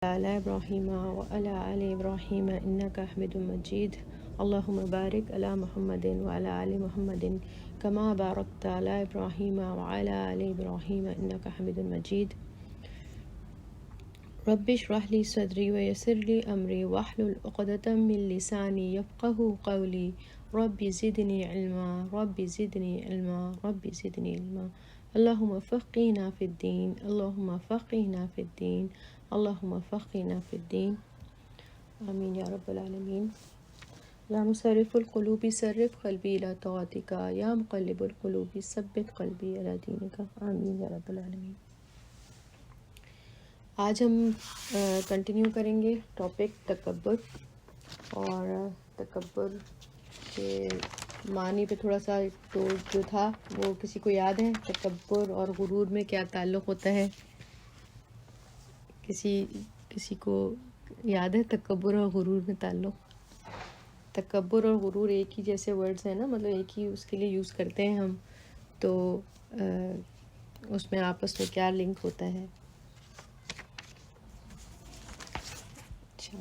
على إبراهيم وعلى آل إبراهيم إنك حميد مجيد. اللهم بارك على محمد وعلى آل محمد كما باركت على إبراهيم وعلى آل إبراهيم إنك حميد مجيد. رب اشرح لي صدري ويسر لي أمري واحلل عقدة من لساني يفقه قولي. رب زدني علما رب زدني علما رب زدني علما. اللهم فقهنا في الدين اللهم فقهنا في الدين اللهم فقهنا في الدين. آمين يا رب العالمين. يا مصرف القلوب صرف قلبي إلى طاعتك يا مقلب القلوب ثبت قلبي على دينك. آمين يا رب العالمين. آج ہم کنٹینیو کریں گے ٹاپک تکبر، اور تکبر کے معنی پہ تھوڑا سا تو جو تھا وہ کسی کو یاد ہے؟ تکبر اور غرور میں کیا تعلق ہوتا ہے؟ کسی کو یاد ہے تکبر اور غرور میں تعلق؟ تکبر اور غرور ایک ہی جیسے ورڈز ہیں نا، مطلب ایک ہی اس کے لیے یوز کرتے ہیں ہم، تو اس میں آپس میں کیا لنک ہوتا ہے؟ اچھا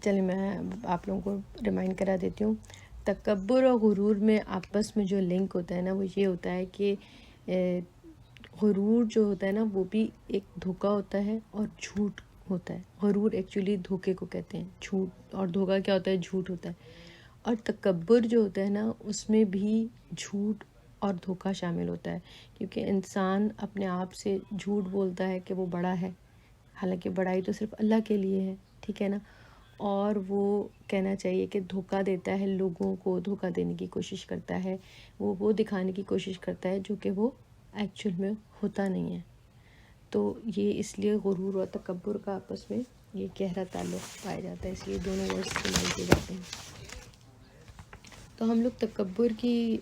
چلیں میں آپ لوگوں کو ریمائنڈ کرا دیتی ہوں. تکبر اور غرور میں آپس میں جو لنک ہوتا ہے نا وہ یہ ہوتا ہے کہ غرور جو ہوتا ہے نا وہ بھی ایک دھوکہ ہوتا ہے اور جھوٹ ہوتا ہے. غرور ایکچولی دھوکے کو کہتے ہیں، جھوٹ، اور دھوکہ کیا ہوتا ہے؟ جھوٹ ہوتا ہے. اور تکبر جو ہوتا ہے نا اس میں بھی جھوٹ اور دھوکہ شامل ہوتا ہے، کیونکہ انسان اپنے آپ سے جھوٹ بولتا ہے کہ وہ بڑا ہے، حالانکہ بڑائی تو صرف اللہ کے لیے ہے، ٹھیک ہے نا. اور وہ کہنا چاہیے کہ دھوکہ دیتا ہے، لوگوں کو دھوکہ دینے کی کوشش کرتا ہے، وہ دکھانے کی کوشش کرتا ہے جو کہ وہ ایکچوئل میں ہوتا نہیں ہے. تو یہ اس لیے غرور اور تکبر کا آپس میں یہ گہرا تعلق پایا جاتا ہے، اس لیے دونوں ورڈ استعمال کیے جاتے ہیں. تو ہم لوگ تکبر کی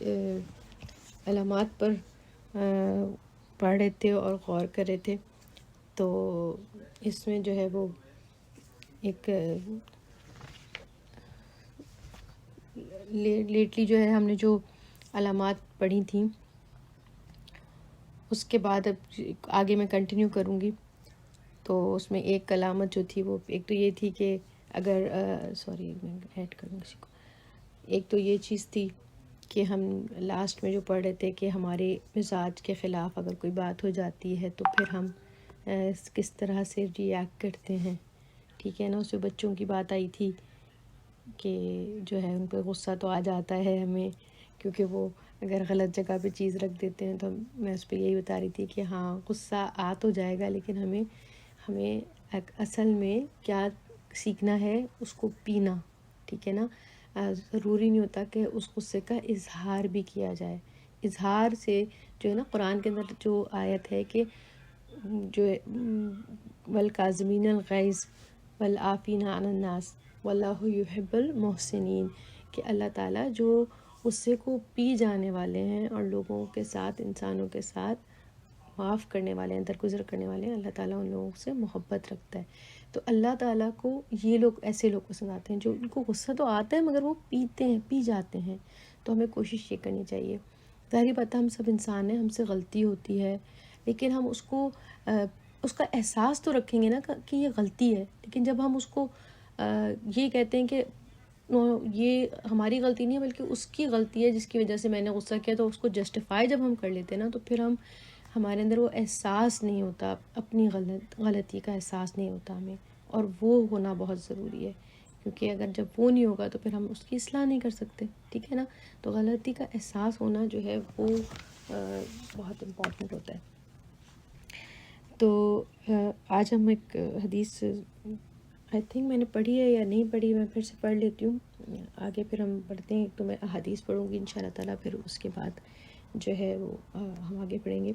علامات پر پڑھ رہے تھے اور غور کر رہے تھے. تو اس میں جو ہے وہ ایک لیٹلی جو ہے ہم نے جو علامات پڑھی تھیں اس کے بعد اب آگے میں کنٹینیو کروں گی. تو اس میں ایک علامت جو تھی وہ ایک تو یہ تھی کہ اگر سوری میں ایڈ کروں کسی کو، ایک تو یہ چیز تھی کہ ہم لاسٹ میں جو پڑھ رہے تھے کہ ہمارے مزاج کے خلاف اگر کوئی بات ہو جاتی ہے تو پھر ہم کس طرح سے ری ایکٹ کرتے ہیں، ٹھیک ہے نا. اس میں بچوں کی بات آئی تھی کہ جو ہے ان پہ غصہ تو آ جاتا ہے ہمیں، کیونکہ وہ اگر غلط جگہ پہ چیز رکھ دیتے ہیں. تو میں اس پہ یہی بتا رہی تھی کہ ہاں غصہ آ تو جائے گا، لیکن ہمیں اصل میں کیا سیکھنا ہے، اس کو پینا، ٹھیک ہے نا. ضروری نہیں ہوتا کہ اس غصے کا اظہار بھی کیا جائے. اظہار سے جو ہے نا قرآن کے اندر جو آیت ہے کہ جو والکاظمین الغیظ والعافین عن الناس واللہ یحب المحسنین، کہ اللہ تعالیٰ جو غصے کو پی جانے والے ہیں اور لوگوں کے ساتھ، انسانوں کے ساتھ معاف کرنے والے ہیں، درگزر کرنے والے ہیں، اللہ تعالیٰ ان لوگوں سے محبت رکھتا ہے. تو اللہ تعالیٰ کو یہ لوگ، ایسے لوگ پسند آتے ہیں جو ان کو غصہ تو آتا ہے مگر وہ پی جاتے ہیں. تو ہمیں کوشش یہ کرنی چاہیے. ظاہری بات ہے ہم سب انسان ہیں، ہم سے غلطی ہوتی ہے، لیکن ہم اس کا احساس تو رکھیں گے نا کہ یہ غلطی ہے. لیکن جب ہم اس کو یہ کہتے ہیں کہ یہ ہماری غلطی نہیں ہے بلکہ اس کی غلطی ہے جس کی وجہ سے میں نے غصہ کیا، تو اس کو جسٹیفائی جب ہم کر لیتے ہیں نا تو پھر ہمارے اندر وہ احساس نہیں ہوتا، اپنی غلطی کا احساس نہیں ہوتا ہمیں، اور وہ ہونا بہت ضروری ہے. کیونکہ اگر جب وہ نہیں ہوگا تو پھر ہم اس کی اصلاح نہیں کر سکتے، ٹھیک ہے نا. تو غلطی کا احساس ہونا جو ہے وہ بہت امپورٹنٹ ہوتا ہے. تو آج ہم ایک حدیث آئی تھنک میں نے پڑھی ہے یا نہیں پڑھی، میں پھر سے پڑھ لیتی ہوں. آگے پھر ہم پڑھتے ہیں، تو میں حدیث پڑھوں گی انشاءاللہ تعالیٰ، پھر اس کے بعد جو ہے وہ ہم آگے پڑھیں گے.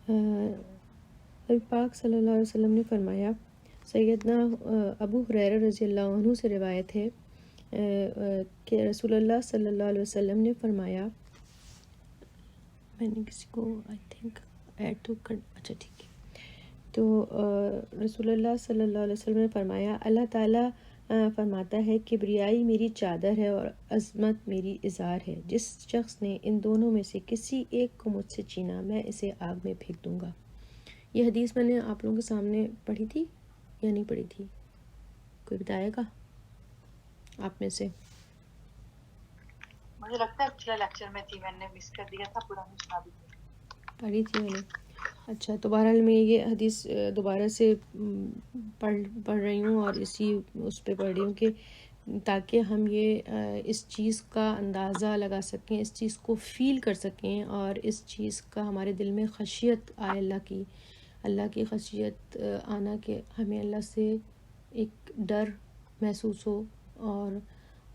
نبی پاک صلی اللہ علیہ وسلم نے فرمایا، سیدنا ابو ہریرہ رضی اللہ عنہ سے روایت ہے کہ رسول اللہ صلی اللہ علیہ وسلم نے فرمایا، میں نے کسی کو آئی تھنک ایڈ تو کر، اچھا ٹھیک ہے. تو رسول اللہ صلی اللہ علیہ وسلم نے فرمایا، اللہ تعالیٰ فرماتا ہے کبریائی میری چادر ہے اور عظمت میری ازار ہے. جس شخص نے ان دونوں میں سے کسی ایک کو مجھ سے چھینا میں اسے آگ میں پھینک دوں گا. یہ حدیث میں نے آپ لوگوں کے سامنے پڑھی تھی یا نہیں پڑھی تھی؟ کوئی بتائے گا آپ میں سے؟ مجھے لگتا ہے پچھلے لیکچر میں تھی، میں نے مس کر دیا تھا، پورا نہیں سنا دی تھی. پڑھی تھی میں نے. اچھا، تو بہرحال میں یہ حدیث دوبارہ سے پڑھ رہی ہوں، اور اسی اس پہ پڑھ رہی ہوں کہ تاکہ ہم یہ اس چیز کا اندازہ لگا سکیں، اس چیز کو فیل کر سکیں، اور اس چیز کا ہمارے دل میں خشیت آئے، اللہ کی خشیت آنا، کہ ہمیں اللہ سے ایک ڈر محسوس ہو، اور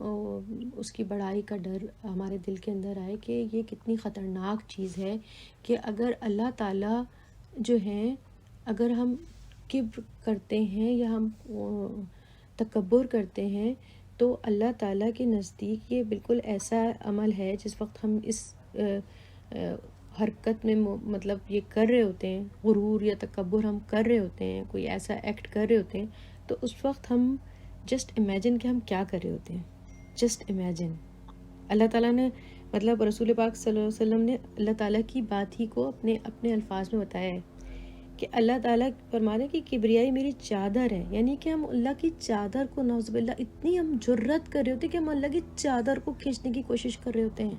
اس کی بڑائی کا ڈر ہمارے دل کے اندر آئے کہ یہ کتنی خطرناک چیز ہے کہ اگر اللہ تعالیٰ جو ہیں، اگر ہم کبر کرتے ہیں یا ہم تکبر کرتے ہیں، تو اللہ تعالیٰ کے نزدیک یہ بالکل ایسا عمل ہے جس وقت ہم اس حرکت میں مطلب یہ کر رہے ہوتے ہیں، غرور یا تکبر ہم کر رہے ہوتے ہیں، کوئی ایسا ایکٹ کر رہے ہوتے ہیں، تو اس وقت ہم جسٹ امیجن کہ ہم کیا کر رہے ہوتے ہیں. جسٹ امیجن اللہ تعالیٰ نے مطلب رسول پاک صلی اللہ علیہ وسلم نے اللہ تعالیٰ کی بات ہی کو اپنے الفاظ میں بتایا ہے کہ اللہ تعالیٰ فرما رہے کہ کبریائی میری چادر ہے، یعنی کہ ہم اللہ کی چادر کو نعوذ باللہ اتنی ہم جرت کر رہے ہوتے ہیں کہ ہم اللہ کی چادر کو کھینچنے کی کوشش کر رہے ہوتے ہیں.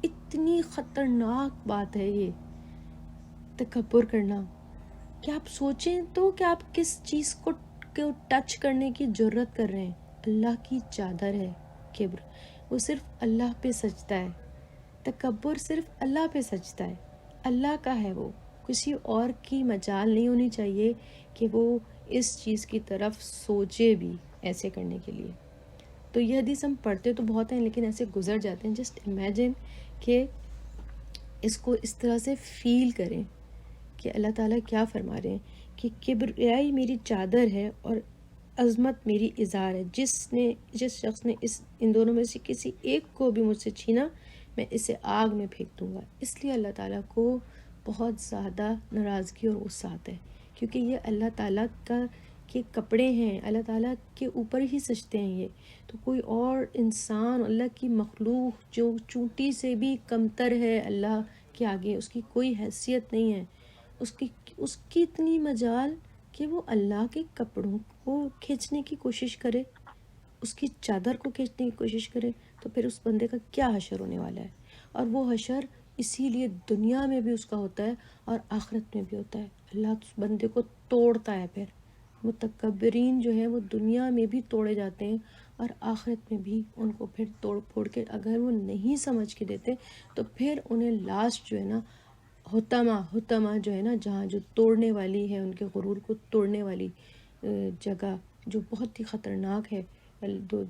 اتنی خطرناک بات ہے یہ تکبر کرنا کہ آپ سوچیں تو کہ آپ کس چیز کو ٹچ کرنے کی جرت کر رہے ہیں. اللہ کی چادر ہے کبر، وہ صرف اللہ پہ سجدہ ہے. تکبر صرف اللہ پہ سجدہ ہے، اللہ کا ہے، وہ کسی اور کی مجال نہیں ہونی چاہیے کہ وہ اس چیز کی طرف سوچے بھی ایسے کرنے کے لیے. تو یہ حدیث ہم پڑھتے تو بہت ہیں لیکن ایسے گزر جاتے ہیں. جسٹ امیجن کہ اس کو اس طرح سے فیل کریں کہ اللہ تعالیٰ کیا فرما رہے ہیں کہ کبریائی میری چادر ہے اور عظمت میری ازار ہے. جس شخص نے ان دونوں میں سے کسی ایک کو بھی مجھ سے چھینا، میں اسے آگ میں پھینک دوں گا. اس لیے اللہ تعالیٰ کو بہت زیادہ ناراضگی اور غصہ آتا ہے، کیونکہ یہ اللہ تعالیٰ کے کپڑے ہیں، اللہ تعالیٰ کے اوپر ہی سجتے ہیں یہ. تو کوئی اور انسان، اللہ کی مخلوق جو چونٹی سے بھی کمتر ہے اللہ کے آگے، اس کی کوئی حیثیت نہیں ہے، اس کی اتنی مجال کہ وہ اللہ کے کپڑوں کو کھینچنے کی کوشش کرے، اس کی چادر کو کھینچنے کی کوشش کرے، تو پھر اس بندے کا کیا حشر ہونے والا ہے. اور وہ حشر اسی لیے دنیا میں بھی اس کا ہوتا ہے اور آخرت میں بھی ہوتا ہے. اللہ اس بندے کو توڑتا ہے. پھر متکبرین جو ہیں وہ دنیا میں بھی توڑے جاتے ہیں اور آخرت میں بھی ان کو پھر توڑ پھوڑ کے، اگر وہ نہیں سمجھ کے دیتے تو پھر انہیں لاسٹ جو ہے نا حطمہ جو ہے نا، جہاں جو توڑنے والی ہے، ان کے غرور کو توڑنے والی جگہ جو بہت ہی خطرناک ہے،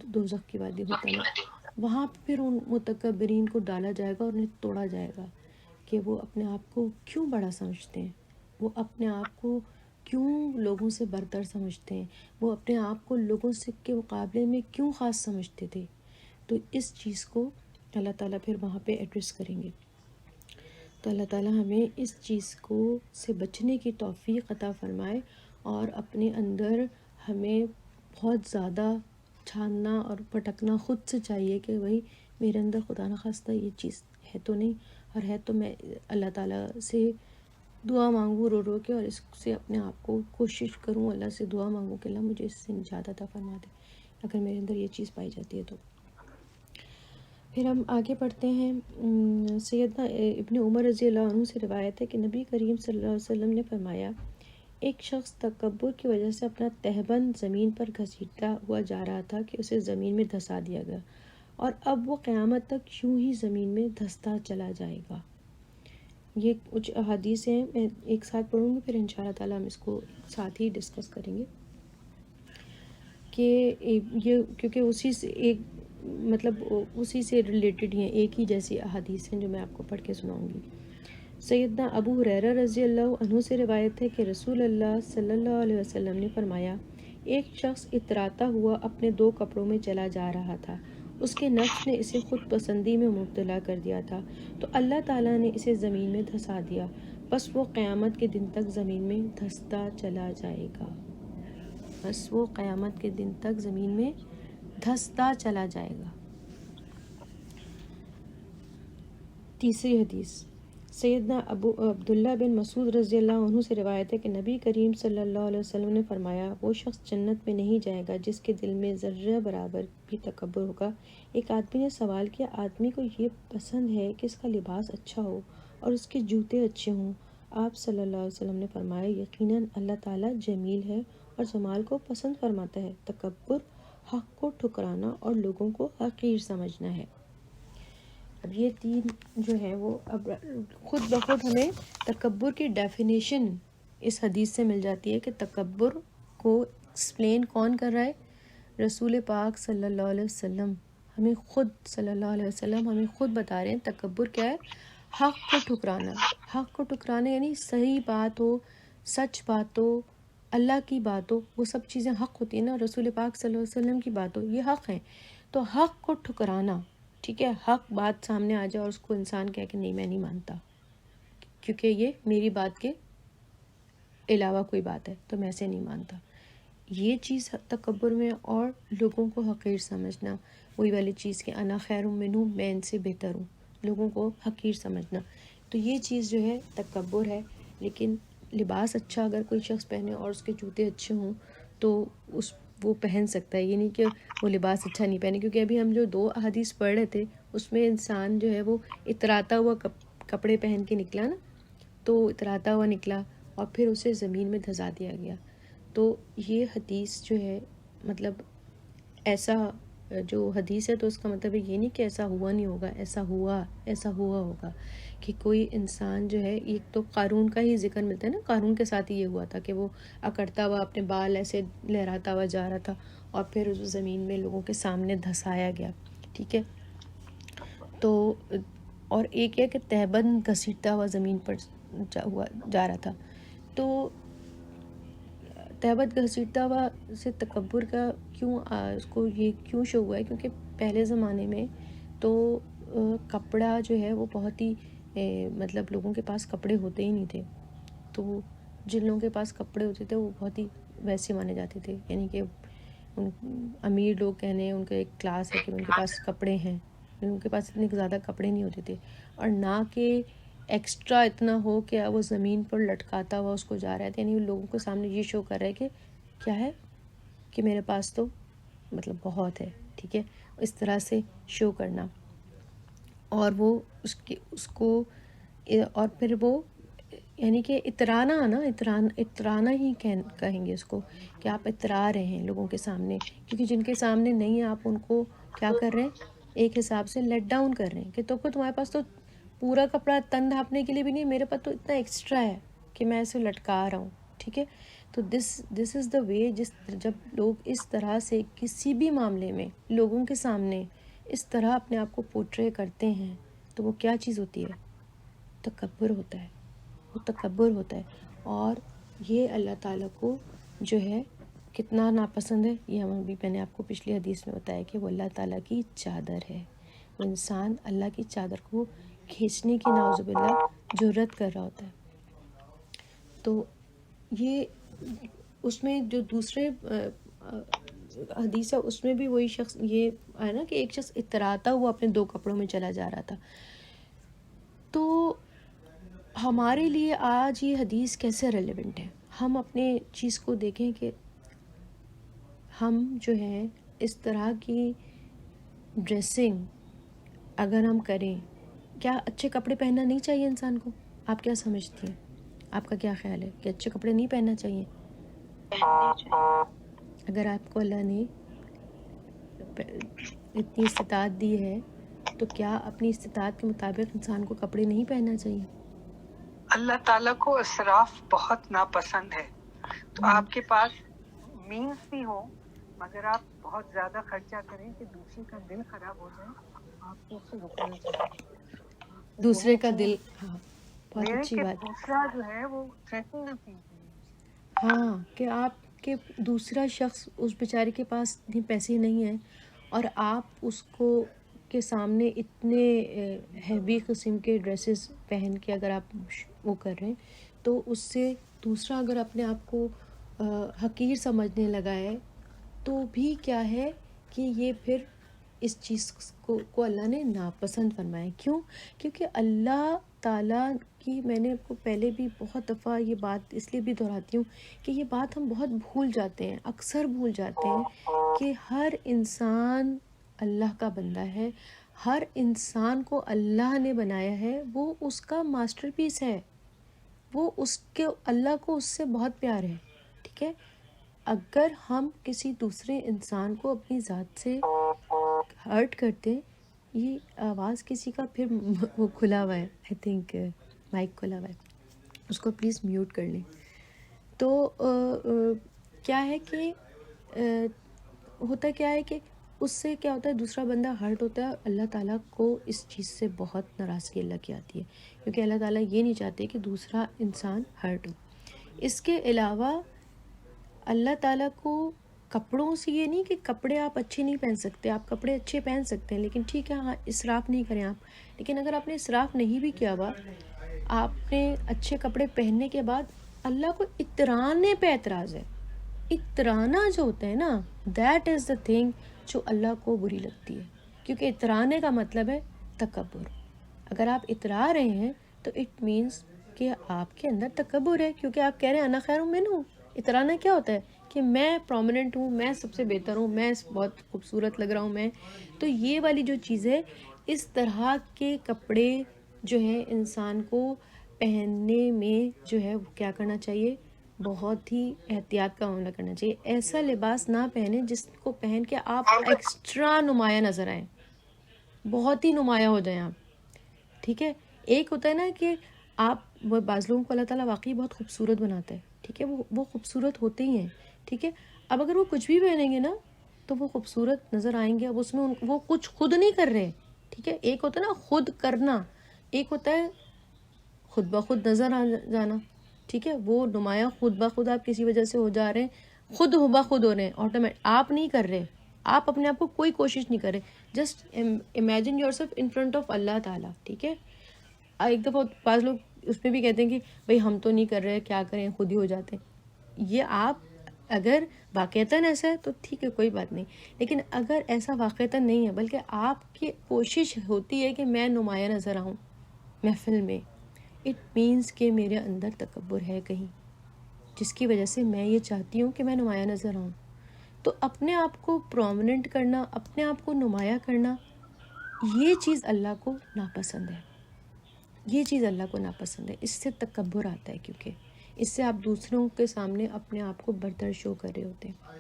دوزخ کی وادی حطمہ، وہاں پھر ان متکبرین کو ڈالا جائے گا اور انہیں توڑا جائے گا کہ وہ اپنے آپ کو کیوں بڑا سمجھتے ہیں، وہ اپنے آپ کو کیوں لوگوں سے برتر سمجھتے ہیں، وہ اپنے آپ کو لوگوں سے کے مقابلے میں کیوں خاص سمجھتے تھے. تو اس چیز کو اللہ تعالیٰ پھر وہاں پہ ایڈریس کریں گے. تو اللہ تعالیٰ ہمیں اس چیز کو سے بچنے کی توفیق عطا فرمائے، اور اپنے اندر ہمیں بہت زیادہ چھاننا اور پھٹکنا خود سے چاہیے کہ بھائی میرے اندر خدا نخواستہ یہ چیز ہے تو نہیں، اور ہے تو میں اللہ تعالیٰ سے دعا مانگوں رو رو کے، اور اس سے اپنے آپ کو کوشش کروں، اللہ سے دعا مانگوں کہ اللہ مجھے اس سے نجات عطا فرما دے اگر میرے اندر یہ چیز پائی جاتی ہے تو. پھر ہم آگے پڑھتے ہیں. سیدنا ابن عمر رضی اللہ عنہ سے روایت ہے کہ نبی کریم صلی اللہ علیہ وسلم نے فرمایا، ایک شخص تکبر کی وجہ سے اپنا تہبند زمین پر گھسیٹتا ہوا جا رہا تھا کہ اسے زمین میں دھسا دیا گیا، اور اب وہ قیامت تک یوں ہی زمین میں دھستا چلا جائے گا. یہ کچھ احادیث ہیں، میں ایک ساتھ پڑھوں گی، پھر انشاءاللہ تعالیٰ ہم اس کو ساتھ ہی ڈسکس کریں گے کہ یہ کیونکہ اسی سے ایک مطلب اسی سے ریلیٹڈ ہیں، ایک ہی جیسی احادیث ہیں جو میں آپ کو پڑھ کے سناؤں گی. سیدنا ابو ہریرہ رضی اللہ عنہ سے روایت ہے کہ رسول اللہ صلی اللہ علیہ وسلم نے فرمایا، ایک شخص اتراتا ہوا اپنے 2 کپڑوں میں چلا جا رہا تھا. اس کے نفس نے اسے خود پسندی میں مبتلا کر دیا تھا، تو اللہ تعالیٰ نے اسے زمین میں دھسا دیا، بس وہ قیامت کے دن تک زمین میں دھستا چلا جائے گا. بس وہ قیامت کے دن تک زمین میں دھستا چلا جائے گا. تیسری حدیث، سیدنا عبداللہ بن مسعود رضی اللہ عنہ سے روایت ہے کہ نبی کریم صلی اللہ علیہ وسلم نے فرمایا وہ شخص جنت میں نہیں جائے گا جس کے دل میں ذرہ برابر بھی تکبر ہوگا۔ ایک آدمی نے سوال کیا، آدمی کو یہ پسند ہے کہ اس کا لباس اچھا ہو اور اس کے جوتے اچھے ہوں؟ آپ صلی اللہ علیہ وسلم نے فرمایا یقیناً اللہ تعالیٰ جمیل ہے اور جمال کو پسند فرماتا ہے۔ تکبر حق کو ٹھکرانا اور لوگوں کو حقیر سمجھنا ہے۔ اب یہ تین جو ہے وہ اب خود بخود ہمیں تکبر کی ڈیفینیشن اس حدیث سے مل جاتی ہے کہ تکبر کو ایکسپلین کون کر رہا ہے؟ رسول پاک صلی اللہ علیہ وسلم ہمیں خود بتا رہے ہیں تکبر کیا ہے؟ حق کو ٹھکرانا۔ حق کو ٹھکرانا یعنی صحیح بات ہو، سچ بات ہو، اللہ کی بات ہو، وہ سب چیزیں حق ہوتی ہیں نا، رسول پاک صلی اللہ علیہ وسلم کی بات ہو، یہ حق ہیں۔ تو حق کو ٹھکرانا، ٹھیک ہے، حق بات سامنے آ جائے اور اس کو انسان کہے کہ نہیں میں نہیں مانتا کیونکہ یہ میری بات کے علاوہ کوئی بات ہے تو میں اسے نہیں مانتا، یہ چیز تکبر میں۔ اور لوگوں کو حقیر سمجھنا، وہی والی چیز کہ انا خیر منہ، میں ان سے بہتر ہوں، لوگوں کو حقیر سمجھنا، تو یہ چیز جو ہے تکبر ہے۔ لیکن لباس اچھا اگر کوئی شخص پہنے اور اس کے جوتے اچھے ہوں تو وہ پہن سکتا ہے، یہ نہیں کہ وہ لباس اچھا نہیں پہنے، کیونکہ ابھی ہم جو 2 احادیث پڑھ رہے تھے اس میں انسان جو ہے وہ اتراتا ہوا کپڑے پہن کے نکلا نا، تو اتراتا ہوا نکلا اور پھر اسے زمین میں دھسا دیا گیا۔ تو یہ حدیث جو ہے مطلب ایسا جو حدیث ہے تو اس کا مطلب یہ نہیں کہ ایسا ہوا نہیں ہوگا، ایسا ہوا ہوگا کہ کوئی انسان جو ہے، ایک تو قارون کا ہی ذکر ملتا ہے نا، قارون کے ساتھ ہی یہ ہوا تھا کہ وہ اکڑتا ہوا اپنے بال ایسے لہراتا ہوا جا رہا تھا اور پھر اس زمین میں لوگوں کے سامنے دھسایا گیا، ٹھیک ہے۔ تو اور ایک ہے کہ تہبند گھسیٹتا ہوا زمین پر جا رہا تھا، تو تہبند گھسیٹتا ہوا سے تکبر کا اس کو یہ کیوں شو ہوا ہے؟ کیونکہ پہلے زمانے میں تو کپڑا جو ہے وہ بہت ہی مطلب لوگوں کے پاس کپڑے ہوتے ہی نہیں تھے، تو جن لوگوں کے پاس کپڑے ہوتے تھے وہ بہت ہی ویسے مانے جاتے تھے، یعنی کہ امیر لوگ کہنے ان کا ایک کلاس ہے کہ ان کے پاس کپڑے ہیں، ان کے پاس اتنے زیادہ کپڑے نہیں ہوتے تھے، اور نہ کہ ایکسٹرا اتنا ہو کہ وہ زمین پر لٹکاتا ہوا اس کو جا رہا ہے، یعنی لوگوں کے سامنے یہ شو کر رہا ہے کہ کیا ہے کہ میرے پاس تو مطلب بہت ہے، ٹھیک ہے، اس طرح سے شو کرنا، اور وہ اس کو اور پھر وہ یعنی کہ اترانا ہی کہیں گے اس کو، کہ آپ اترا رہے ہیں لوگوں کے سامنے، کیونکہ جن کے سامنے نہیں ہیں آپ ان کو کیا کر رہے ہیں، ایک حساب سے لیٹ ڈاؤن کر رہے ہیں کہ تمہارے پاس تو پورا کپڑا تن ڈھانپنے کے لیے بھی نہیں، میرے پاس تو اتنا ایکسٹرا ہے کہ میں اسے لٹکا رہا ہوں، ٹھیک ہے۔ تو دس از دا وے، جب لوگ اس طرح سے کسی بھی معاملے میں لوگوں کے سامنے اس طرح اپنے آپ کو پورٹرے کرتے ہیں تو وہ کیا چیز ہوتی ہے؟ تکبر ہوتا ہے، وہ تکبر ہوتا ہے، اور یہ اللہ تعالیٰ کو جو ہے کتنا ناپسند ہے، یہ میں نے آپ کو پچھلی حدیث میں بتایا کہ وہ اللہ تعالیٰ کی چادر ہے، وہ انسان اللہ کی چادر کو کھینچنے کی نعوذ باللہ جرات کر رہا ہوتا ہے۔ تو یہ اس میں جو دوسرے حدیث ہے اس میں بھی وہی شخص یہ ہے نا کہ ایک شخص اتراتا ہوا اپنے 2 کپڑوں میں چلا جا رہا تھا۔ تو ہمارے لیے آج یہ حدیث کیسے ریلیونٹ ہے؟ ہم اپنے چیز کو دیکھیں کہ ہم جو ہے اس طرح کی ڈریسنگ اگر ہم کریں، کیا اچھے کپڑے پہننا نہیں چاہیے انسان کو؟ آپ کیا سمجھتی ہیں؟ آپ کا کیا خیال ہے کہ اچھے کپڑے نہیں پہننا چاہیے؟ اگر آپ کو اللہ نے اتنی استطاعت دی ہے تو کیا اپنی استطاعت کے مطابق انسان کو کپڑے نہیں پہننا چاہیے؟ اللہ تعالیٰ کو اسراف بہت ناپسند ہے، تو آپ کے پاس مینس بھی ہو مگر آپ بہت زیادہ خرچہ کریں کہ دوسرے کا دل خراب ہو جائے، آپ کو اس سے رکنا چاہیے۔ دوسرے کا دل، ہاں بہت اچھی بات، دوسرا جو ہے وہ تھریٹن نہ فیل کرے، ہاں کہ آپ کے دوسرا شخص اس بیچارے کے پاس اتنے پیسے نہیں ہیں اور آپ اس کو کے سامنے اتنے ہیوی قسم کے ڈریسز پہن کے اگر آپ وہ کر رہے ہیں تو اس سے دوسرا اگر اپنے آپ کو حقیر سمجھنے لگا ہے تو بھی کیا ہے کہ یہ پھر اس چیز کو اللہ نے ناپسند فرمایا۔ کیوں؟ کیونکہ اللہ تعالیٰ کی، میں نے آپ کو پہلے بھی بہت دفعہ یہ بات اس لیے بھی دہراتی ہوں کہ یہ بات ہم بہت بھول جاتے ہیں، اکثر بھول جاتے ہیں کہ ہر انسان اللہ کا بندہ ہے، ہر انسان کو اللہ نے بنایا ہے، وہ اس کا ماسٹر پیس ہے، وہ اس کے اللہ کو اس سے بہت پیار ہے، ٹھیک ہے. اگر ہم کسی دوسرے انسان کو اپنی ذات سے ہرٹ کرتے، یہ آواز کسی کا پھر وہ کھلا ہوا ہے، آئی تھنک مائک کھلا ہوا ہے، اس کو پلیز میوٹ کر لیں. تو کیا ہے کہ ہوتا کیا ہے کہ اس سے کیا ہوتا ہے، دوسرا بندہ ہرٹ ہوتا ہے. اللہ تعالیٰ کو اس چیز سے بہت ناراضگی اللہ کی آتی ہے، کیونکہ اللہ تعالیٰ یہ نہیں چاہتے کہ دوسرا انسان ہرٹ ہو. اس کے علاوہ اللہ تعالیٰ کو کپڑوں سے یہ نہیں کہ کپڑے آپ اچھے نہیں پہن سکتے، آپ کپڑے اچھے پہن سکتے ہیں، لیکن ٹھیک ہے ہاں اسراف نہیں کریں آپ. لیکن اگر آپ نے اسراف نہیں بھی کیا ہوا، آپ نے اچھے کپڑے پہننے کے بعد اللہ کو اترانے پہ اعتراض ہے. اترانا جو ہوتا ہے نا، دیٹ از دا تھنگ جو اللہ کو بری لگتی ہے، کیونکہ اترانے کا مطلب ہے تکبر. اگر آپ اترا رہے ہیں تو اٹ مینس کہ آپ کے اندر تکبر ہے، کیونکہ آپ کہہ رہے ہیں انا خیر منہ. اترانا کیا ہوتا ہے کہ میں پرومیننٹ ہوں، میں سب سے بہتر ہوں، میں بہت خوبصورت لگ رہا ہوں میں. تو یہ والی جو چیز ہے، اس طرح کے کپڑے جو ہیں انسان کو پہننے میں جو ہے وہ کیا کرنا چاہیے، بہت ہی احتیاط کا معاملہ کرنا چاہیے. ایسا لباس نہ پہنیں جس کو پہن کے آپ ایکسٹرا نمایاں نظر آئیں، بہت ہی نمایاں ہو جائیں آپ، ٹھیک ہے. ایک ہوتا ہے نا کہ آپ، وہ بعض لوگوں کو اللہ تعالیٰ واقعی بہت خوبصورت بناتا ہے، ٹھیک ہے، وہ خوبصورت ہوتے ہی ہیں، ٹھیک ہے. اب اگر وہ کچھ بھی پہنیں گے نا تو وہ خوبصورت نظر آئیں گے. اب اس میں وہ کچھ خود نہیں کر رہے، ٹھیک ہے. ایک ہوتا ہے نا خود کرنا، ایک ہوتا ہے خود بخود نظر آ جانا، ٹھیک ہے. وہ نمایاں خود بخود آپ کسی وجہ سے ہو جا رہے ہیں، خود بخود ہو رہے ہیں آٹومیٹک، آپ نہیں کر رہے، آپ اپنے آپ کو کوئی کوشش نہیں کر رہے. Just imagine yourself in front of اللہ تعالیٰ، ٹھیک ہے. ایک دفعہ بعض لوگ اس میں بھی کہتے ہیں کہ بھئی ہم تو نہیں کر رہے، کیا کریں، خود ہی ہو جاتے ہیں. یہ آپ اگر واقعتاً ایسا ہے تو ٹھیک ہے، کوئی بات نہیں. لیکن اگر ایسا واقعتاً نہیں ہے، بلکہ آپ کی کوشش ہوتی ہے کہ میں نمایاں نظر آؤں محفل میں، اٹ مینس کہ میرے اندر تکبر ہے کہیں، جس کی وجہ سے میں یہ چاہتی ہوں کہ میں نمایاں نظر آؤں. تو اپنے آپ کو پرومیننٹ کرنا، اپنے آپ کو نمایاں کرنا، یہ چیز اللہ کو ناپسند ہے، یہ چیز اللہ کو ناپسند ہے. اس سے تکبر آتا ہے، کیونکہ اس سے آپ دوسروں کے سامنے اپنے آپ کو برتر شو کر رہے ہوتے ہیں.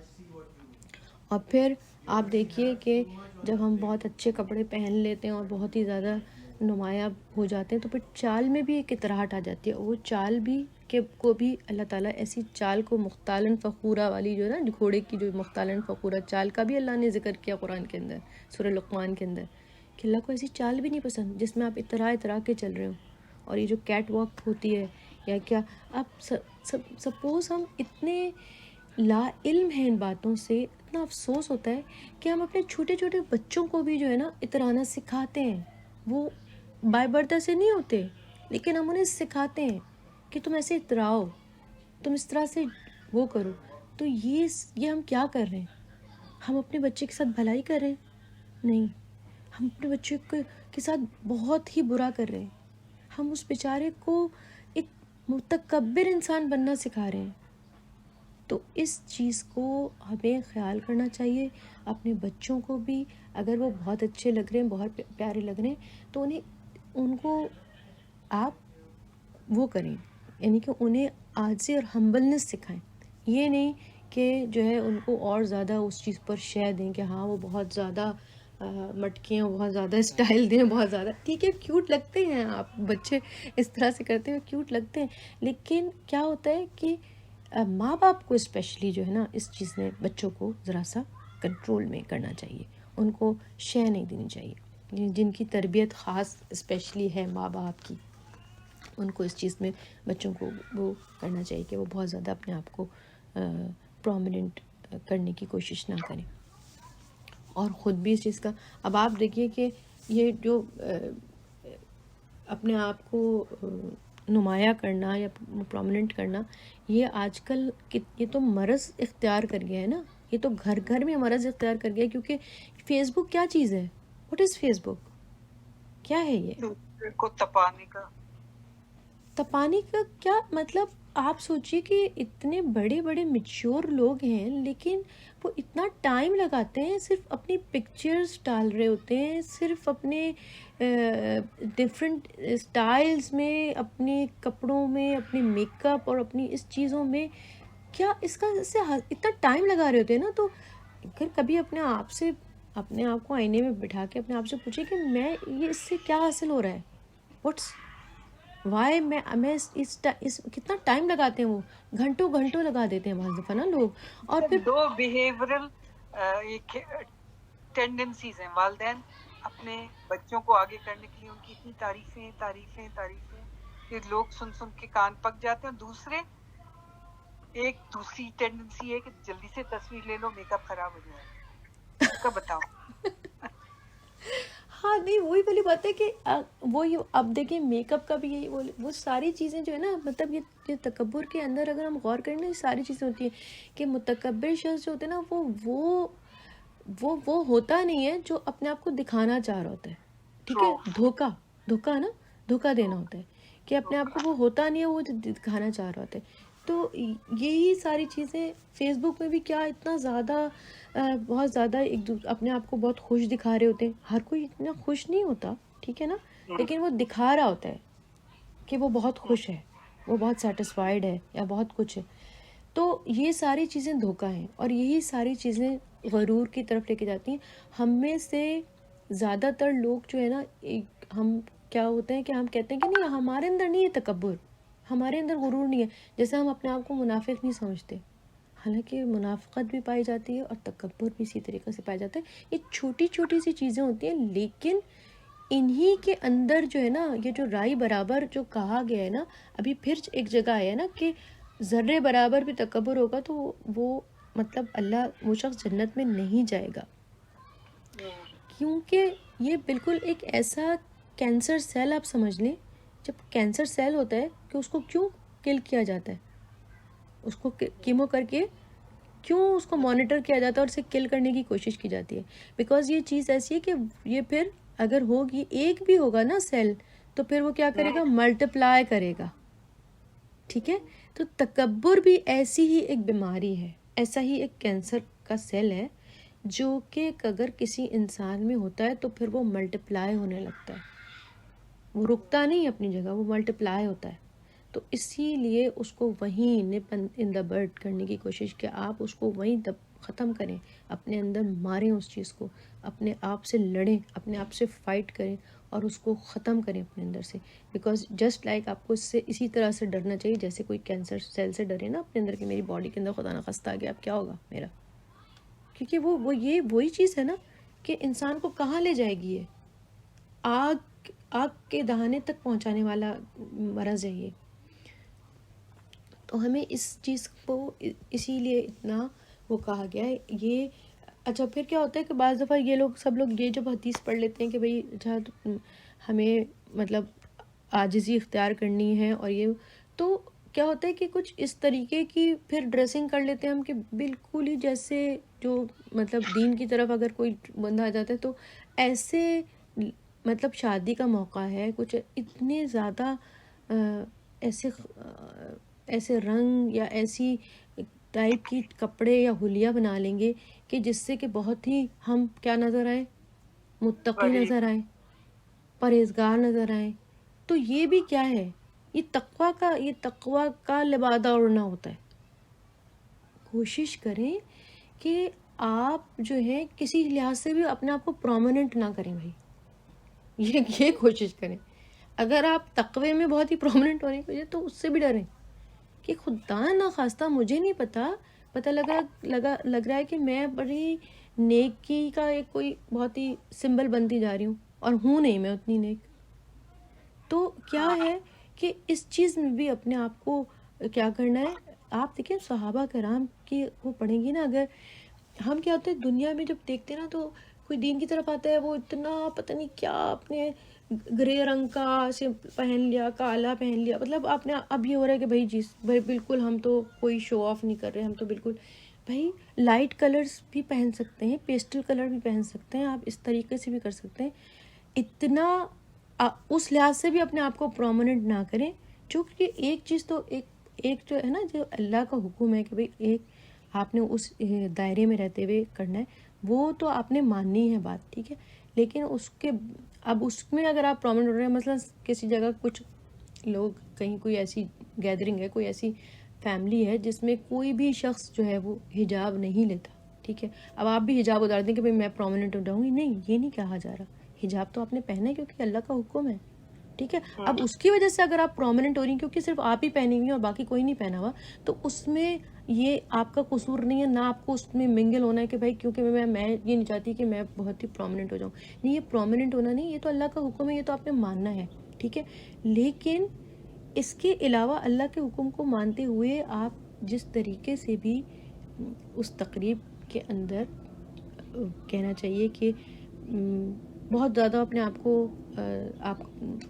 اور پھر آپ دیکھیے کہ جب ہم بہت اچھے کپڑے پہن لیتے ہیں اور بہت ہی زیادہ نمایاں ہو جاتے ہیں تو پھر چال میں بھی ایک اطراحٹ آ جاتی ہے. وہ چال بھی کو بھی اللہ تعالیٰ ایسی چال کو، مختالن فخورہ والی جو ہے نا گھوڑے کی جو مختالن فخورہ چال کا بھی اللہ نے ذکر کیا قرآن کے اندر، سورہ لقمان کے اندر، کہ اللہ کو ایسی چال بھی نہیں پسند جس میں آپ اترا کے چل رہے ہو. اور یہ جو کیٹ واک ہوتی ہے یا کیا، آپ سپوز ہم اتنے لا علم ہیں ان باتوں سے، اتنا افسوس ہوتا ہے کہ ہم اپنے چھوٹے چھوٹے بچوں کو بھی جو ہے نا اترانا سکھاتے ہیں. وہ بائی برتھ سے نہیں ہوتے، لیکن ہم انہیں سکھاتے ہیں کہ تم ایسے اتراؤ، تم اس طرح سے وہ کرو. تو یہ ہم کیا کر رہے ہیں؟ ہم اپنے بچے کے ساتھ بھلائی کر رہے ہیں؟ نہیں، ہم اپنے بچے کے ساتھ بہت ہی برا کر رہے ہیں. ہم اس بیچارے کو ایک متکبر انسان بننا سکھا رہے ہیں. تو اس چیز کو ہمیں خیال کرنا چاہیے. اپنے بچوں کو بھی اگر وہ بہت اچھے لگ رہے ہیں، بہت پیارے لگ رہے ہیں، تو ان کو آپ وہ کریں، یعنی کہ انہیں عاجزی اور ہمبلنس سکھائیں. یہ نہیں کہ جو ہے ان کو اور زیادہ اس چیز پر شے دیں کہ ہاں وہ بہت زیادہ مٹکیاں، بہت زیادہ اسٹائل دیں، بہت زیادہ. ٹھیک ہے، کیوٹ لگتے ہیں آپ بچے اس طرح سے کرتے ہوئے، کیوٹ لگتے ہیں. لیکن کیا ہوتا ہے کہ ماں باپ کو اسپیشلی جو ہے نا اس چیز میں بچوں کو ذرا سا کنٹرول میں کرنا چاہیے. ان کو شے نہیں دینی چاہیے. جن کی تربیت خاص اسپیشلی ہے ماں باپ کی، ان کو اس چیز میں بچوں کو وہ کرنا چاہیے کہ وہ بہت زیادہ اپنے آپ کو پرومیننٹ کرنے کی کوشش نہ کریں، اور خود بھی اس چیز کا. اب آپ دیکھیے کہ یہ جو اپنے آپ کو نمایاں کرنا یا پرومیننٹ کرنا، یہ آج کل یہ تو مرض اختیار کر گیا ہے نا. یہ تو گھر گھر میں مرض اختیار کر گیا ہے، کیونکہ فیس بک کیا چیز ہے؟ واٹ از فیس بک؟ کیا ہے یہ؟ دوسرے کو تپانے کا تپانے کا کیا مطلب؟ آپ سوچیے کہ اتنے بڑے بڑے میچور لوگ ہیں لیکن وہ اتنا ٹائم لگاتے ہیں، صرف اپنی پکچرز ڈال رہے ہوتے ہیں، صرف اپنے ڈفرینٹ اسٹائلز میں، اپنے کپڑوں میں، اپنے میک اپ اور اپنی اس چیزوں میں. کیا اس کا اس سے اتنا ٹائم لگا رہے ہوتے ہیں نا. تو اگر کبھی اپنے آپ کو آئینے میں بٹھا کے اپنے آپ سے پوچھے کہ میں یہ اس سے کیا حاصل ہو رہا ہے، واٹس وائی میں اس کتنا ٹائم لگاتے ہیں، وہ گھنٹوں لگا دیتے ہیں بعض دفعہ نا لوگ. اور پھر دو بیہیورل ٹینڈنسیز ہیں. والدین اپنے بچوں کو آگے کرنے کے لیے ان کی اتنی تعریفیں کہ لوگ سن کے کان پک جاتے ہیں. ایک دوسری ٹینڈنسی ہے کہ جلدی سے تصویر لے لو، میک اپ خراب ہو جائے. اس کا بتاؤ. ہاں نہیں، وہی والی بات ہے کہ وہی اب دیکھیں میک اپ کا بھی یہی وہ ساری چیزیں جو ہے نا، مطلب یہ تکبر کے اندر اگر ہم غور کریں نا، یہ ساری چیزیں ہوتی ہیں کہ متکبر شخص جو ہوتے ہیں نا، وہ ہوتا نہیں ہے جو اپنے آپ کو دکھانا چاہ رہا ہوتا ہے. ٹھیک ہے، دھوکا نا، دھوکا دینا ہوتا ہے کہ اپنے آپ کو وہ ہوتا نہیں ہے، وہ دکھانا چاہ رہا ہوتا ہے. تو یہی ساری چیزیں فیس بک میں بھی کیا اتنا زیادہ بہت زیادہ اپنے آپ کو بہت خوش دکھا رہے ہوتے ہیں. ہر کوئی اتنا خوش نہیں ہوتا، ٹھیک ہے نا، لیکن وہ دکھا رہا ہوتا ہے کہ وہ بہت خوش ہے، وہ بہت سیٹسفائیڈ ہے یا بہت کچھ ہے. تو یہ ساری چیزیں دھوکا ہیں، اور یہی ساری چیزیں غرور کی طرف لے کے جاتی ہیں. ہم میں سے زیادہ تر لوگ جو ہے نا، ہم کیا ہوتے ہیں کہ ہم کہتے ہیں کہ نہیں، ہمارے اندر نہیں ہے تکبر، ہمارے اندر غرور نہیں ہے. جیسے ہم اپنے آپ کو منافق نہیں سمجھتے، حالانکہ منافقت بھی پائی جاتی ہے اور تکبر بھی اسی طریقے سے پایا جاتا ہے. یہ چھوٹی چھوٹی سی چیزیں ہوتی ہیں، لیکن انہی کے اندر جو ہے نا، یہ جو رائی برابر جو کہا گیا ہے نا، ابھی پھر ایک جگہ آیا نا کہ ذرے برابر بھی تکبر ہوگا تو وہ مطلب اللہ، وہ شخص جنت میں نہیں جائے گا. کیونکہ یہ بالکل ایک ایسا کینسر سیل آپ سمجھ لیں. جب کینسر سیل ہوتا ہے کہ اس کو کیوں کل کیا جاتا ہے، اس کو کیمو کر کے کیوں اس کو مانیٹر کیا جاتا ہے اور اسے کل کرنے کی کوشش کی جاتی ہے؟ بیکاز یہ چیز ایسی ہے کہ یہ پھر اگر ہوگی، ایک بھی ہوگا نا سیل، تو پھر وہ کیا کرے گا؟ ملٹیپلائی کرے گا. ٹھیک ہے، تو تکبر بھی ایسی ہی ایک بیماری ہے، ایسا ہی ایک کینسر کا سیل ہے جو کہ اگر کسی انسان میں ہوتا ہے تو پھر وہ ملٹیپلائی ہونے لگتا ہے، وہ رکتا نہیں اپنی جگہ، وہ ملٹیپلائی ہوتا ہے. تو اسی لیے اس کو وہیں نپ ان دا برڈ کرنے کی کوشش، کہ آپ اس کو وہیں ختم کریں، اپنے اندر ماریں اس چیز کو، اپنے آپ سے لڑیں، اپنے آپ سے فائٹ کریں اور اس کو ختم کریں اپنے اندر سے. بیکاز جسٹ لائک آپ کو اس سے اسی طرح سے ڈرنا چاہیے جیسے کوئی کینسر سیل سے ڈرے نا اپنے اندر، کہ میری باڈی کے اندر خدا نخواستہ آ گیا، اب کیا ہوگا میرا. کیونکہ وہ یہ وہی چیز ہے نا کہ انسان کو کہاں لے جائے گی، یہ آگ کے دہانے تک پہنچانے والا مرض ہے یہ. تو ہمیں اس چیز کو اسی لیے اتنا وہ کہا گیا ہے. یہ اچھا پھر کیا ہوتا ہے کہ بعض دفعہ یہ سب لوگ یہ جب حدیث پڑھ لیتے ہیں کہ بھئی اچھا ہمیں مطلب عاجزی اختیار کرنی ہے، اور یہ تو کیا ہوتا ہے کہ کچھ اس طریقے کی پھر ڈریسنگ کر لیتے ہیں ہم کہ بالکل ہی جیسے جو مطلب دین کی طرف اگر کوئی بندہ آ جاتا ہے تو ایسے مطلب شادی کا موقع ہے، کچھ اتنے زیادہ ایسے رنگ یا ایسی ٹائپ کی کپڑے یا حلیہ بنا لیں گے کہ جس سے کہ بہت ہی ہم کیا نظر آئیں، متقی نظر آئیں، پرہیزگار نظر آئیں. تو یہ بھی کیا ہے، یہ تقوی کا لبادہ اوڑھنا ہوتا ہے. کوشش کریں کہ آپ جو ہے کسی لحاظ سے بھی اپنے آپ کو پرومیننٹ نہ کریں بھائی، یہ کوشش کریں. اگر آپ تقوی میں بہت ہی پرومیننٹ ہونے کی وجہ تو اس سے بھی ڈریں کہ خدا نہ خواستہ مجھے نہیں پتہ لگ رہا ہے کہ میں بڑی نیکی کا ایک کوئی بہت ہی سمبل بنتی جا رہی ہوں اور ہوں نہیں میں اتنی نیک. تو کیا ہے کہ اس چیز میں بھی اپنے آپ کو کیا کرنا ہے. آپ دیکھیں صحابہ کرام کی وہ پڑھیں گی نا، اگر ہم کیا ہوتے ہیں دنیا میں جب دیکھتے ہیں نا تو کوئی دین کی طرف آتا ہے وہ اتنا پتہ نہیں کیا اپنے گرے رنگ کا سے پہن لیا، کالا پہن لیا، مطلب آپ نے اب یہ ہو رہا ہے کہ بھائی بالکل ہم تو کوئی شو آف نہیں کر رہے، ہم تو بالکل بھائی لائٹ کلرز بھی پہن سکتے ہیں، پیسٹل کلر بھی پہن سکتے ہیں، آپ اس طریقے سے بھی کر سکتے ہیں. اتنا اس لحاظ سے بھی اپنے آپ کو پرومیننٹ نہ کریں چونکہ ایک چیز تو ایک جو ہے نا، جو اللہ کا حکم ہے کہ بھئی ایک آپ نے اس دائرے میں رہتے ہوئے کرنا ہے، وہ تو آپ نے ماننی ہے بات، ٹھیک ہے. لیکن اس کے اب اس میں اگر آپ پرومنٹ ہو رہے ہیں، مثلا کسی جگہ کچھ لوگ، کہیں کوئی ایسی گیدرنگ ہے، کوئی ایسی فیملی ہے جس میں کوئی بھی شخص جو ہے وہ حجاب نہیں لیتا، ٹھیک ہے. اب آپ بھی حجاب اتار دیں کہ بھئی میں پرومننٹ ہو جاؤں گی، نہیں، یہ نہیں کہا جا رہا. حجاب تو آپ نے پہنا ہے کیونکہ اللہ کا حکم ہے، ٹھیک ہے. اب اس کی وجہ سے اگر آپ پرومننٹ ہو رہی ہیں کیونکہ صرف آپ ہی پہنی ہوئی ہیں اور باقی کوئی نہیں پہنا ہوا، تو اس میں یہ آپ کا قصور نہیں ہے، نہ آپ کو اس میں منگل ہونا ہے کہ بھائی کیونکہ میں یہ نہیں چاہتی کہ میں بہت ہی پرومننٹ ہو جاؤں. نہیں، یہ پرومننٹ ہونا نہیں، یہ تو اللہ کا حکم ہے، یہ تو آپ نے ماننا ہے، ٹھیک ہے. لیکن اس کے علاوہ اللہ کے حکم کو مانتے ہوئے آپ جس طریقے سے بھی اس تقریب کے اندر کہنا چاہیے کہ بہت زیادہ اپنے آپ کو آپ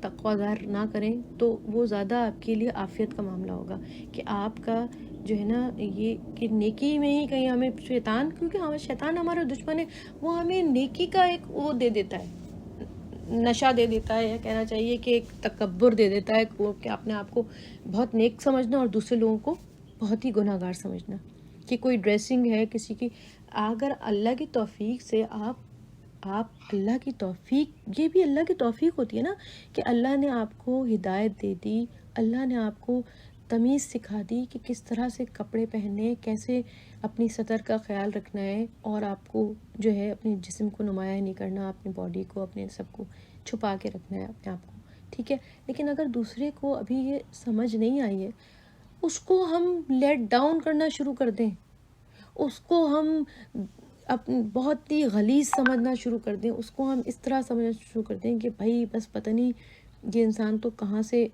تقویٰ ظاہر نہ کریں، تو وہ زیادہ آپ کے لیے عافیت کا معاملہ ہوگا. کہ آپ کا جو ہے نا یہ کہ نیکی میں ہی کہیں ہمیں شیطان، کیونکہ ہمیں شیطان ہمارا دشمن ہے، وہ ہمیں نیکی کا ایک وہ دے دیتا ہے، نشہ دے دیتا ہے، یا کہنا چاہیے کہ ایک تکبر دے دیتا ہے کہ اپنے آپ کو بہت نیک سمجھنا اور دوسرے لوگوں کو بہت ہی گناہ گار سمجھنا. کہ کوئی ڈریسنگ ہے کسی کی، اگر اللہ کی توفیق سے آپ اللہ کی توفیق، یہ بھی اللہ کی توفیق ہوتی ہے نا کہ اللہ نے آپ کو ہدایت دے دی، اللہ نے آپ کو تمیز سکھا دی کہ کس طرح سے کپڑے پہننے، کیسے اپنی سطر کا خیال رکھنا ہے، اور آپ کو جو ہے اپنے جسم کو نمایاں نہیں کرنا، اپنی باڈی کو، اپنے سب کو چھپا کے رکھنا ہے اپنے آپ کو، ٹھیک ہے. لیکن اگر دوسرے کو ابھی یہ سمجھ نہیں آئی ہے، اس کو ہم لیٹ ڈاؤن کرنا شروع کر دیں، اس کو ہم بہت ہی غلیظ سمجھنا شروع کر دیں، اس کو ہم اس طرح سمجھنا شروع کر دیں کہ بھائی بس پتہ نہیں یہ انسان تو کہاں سے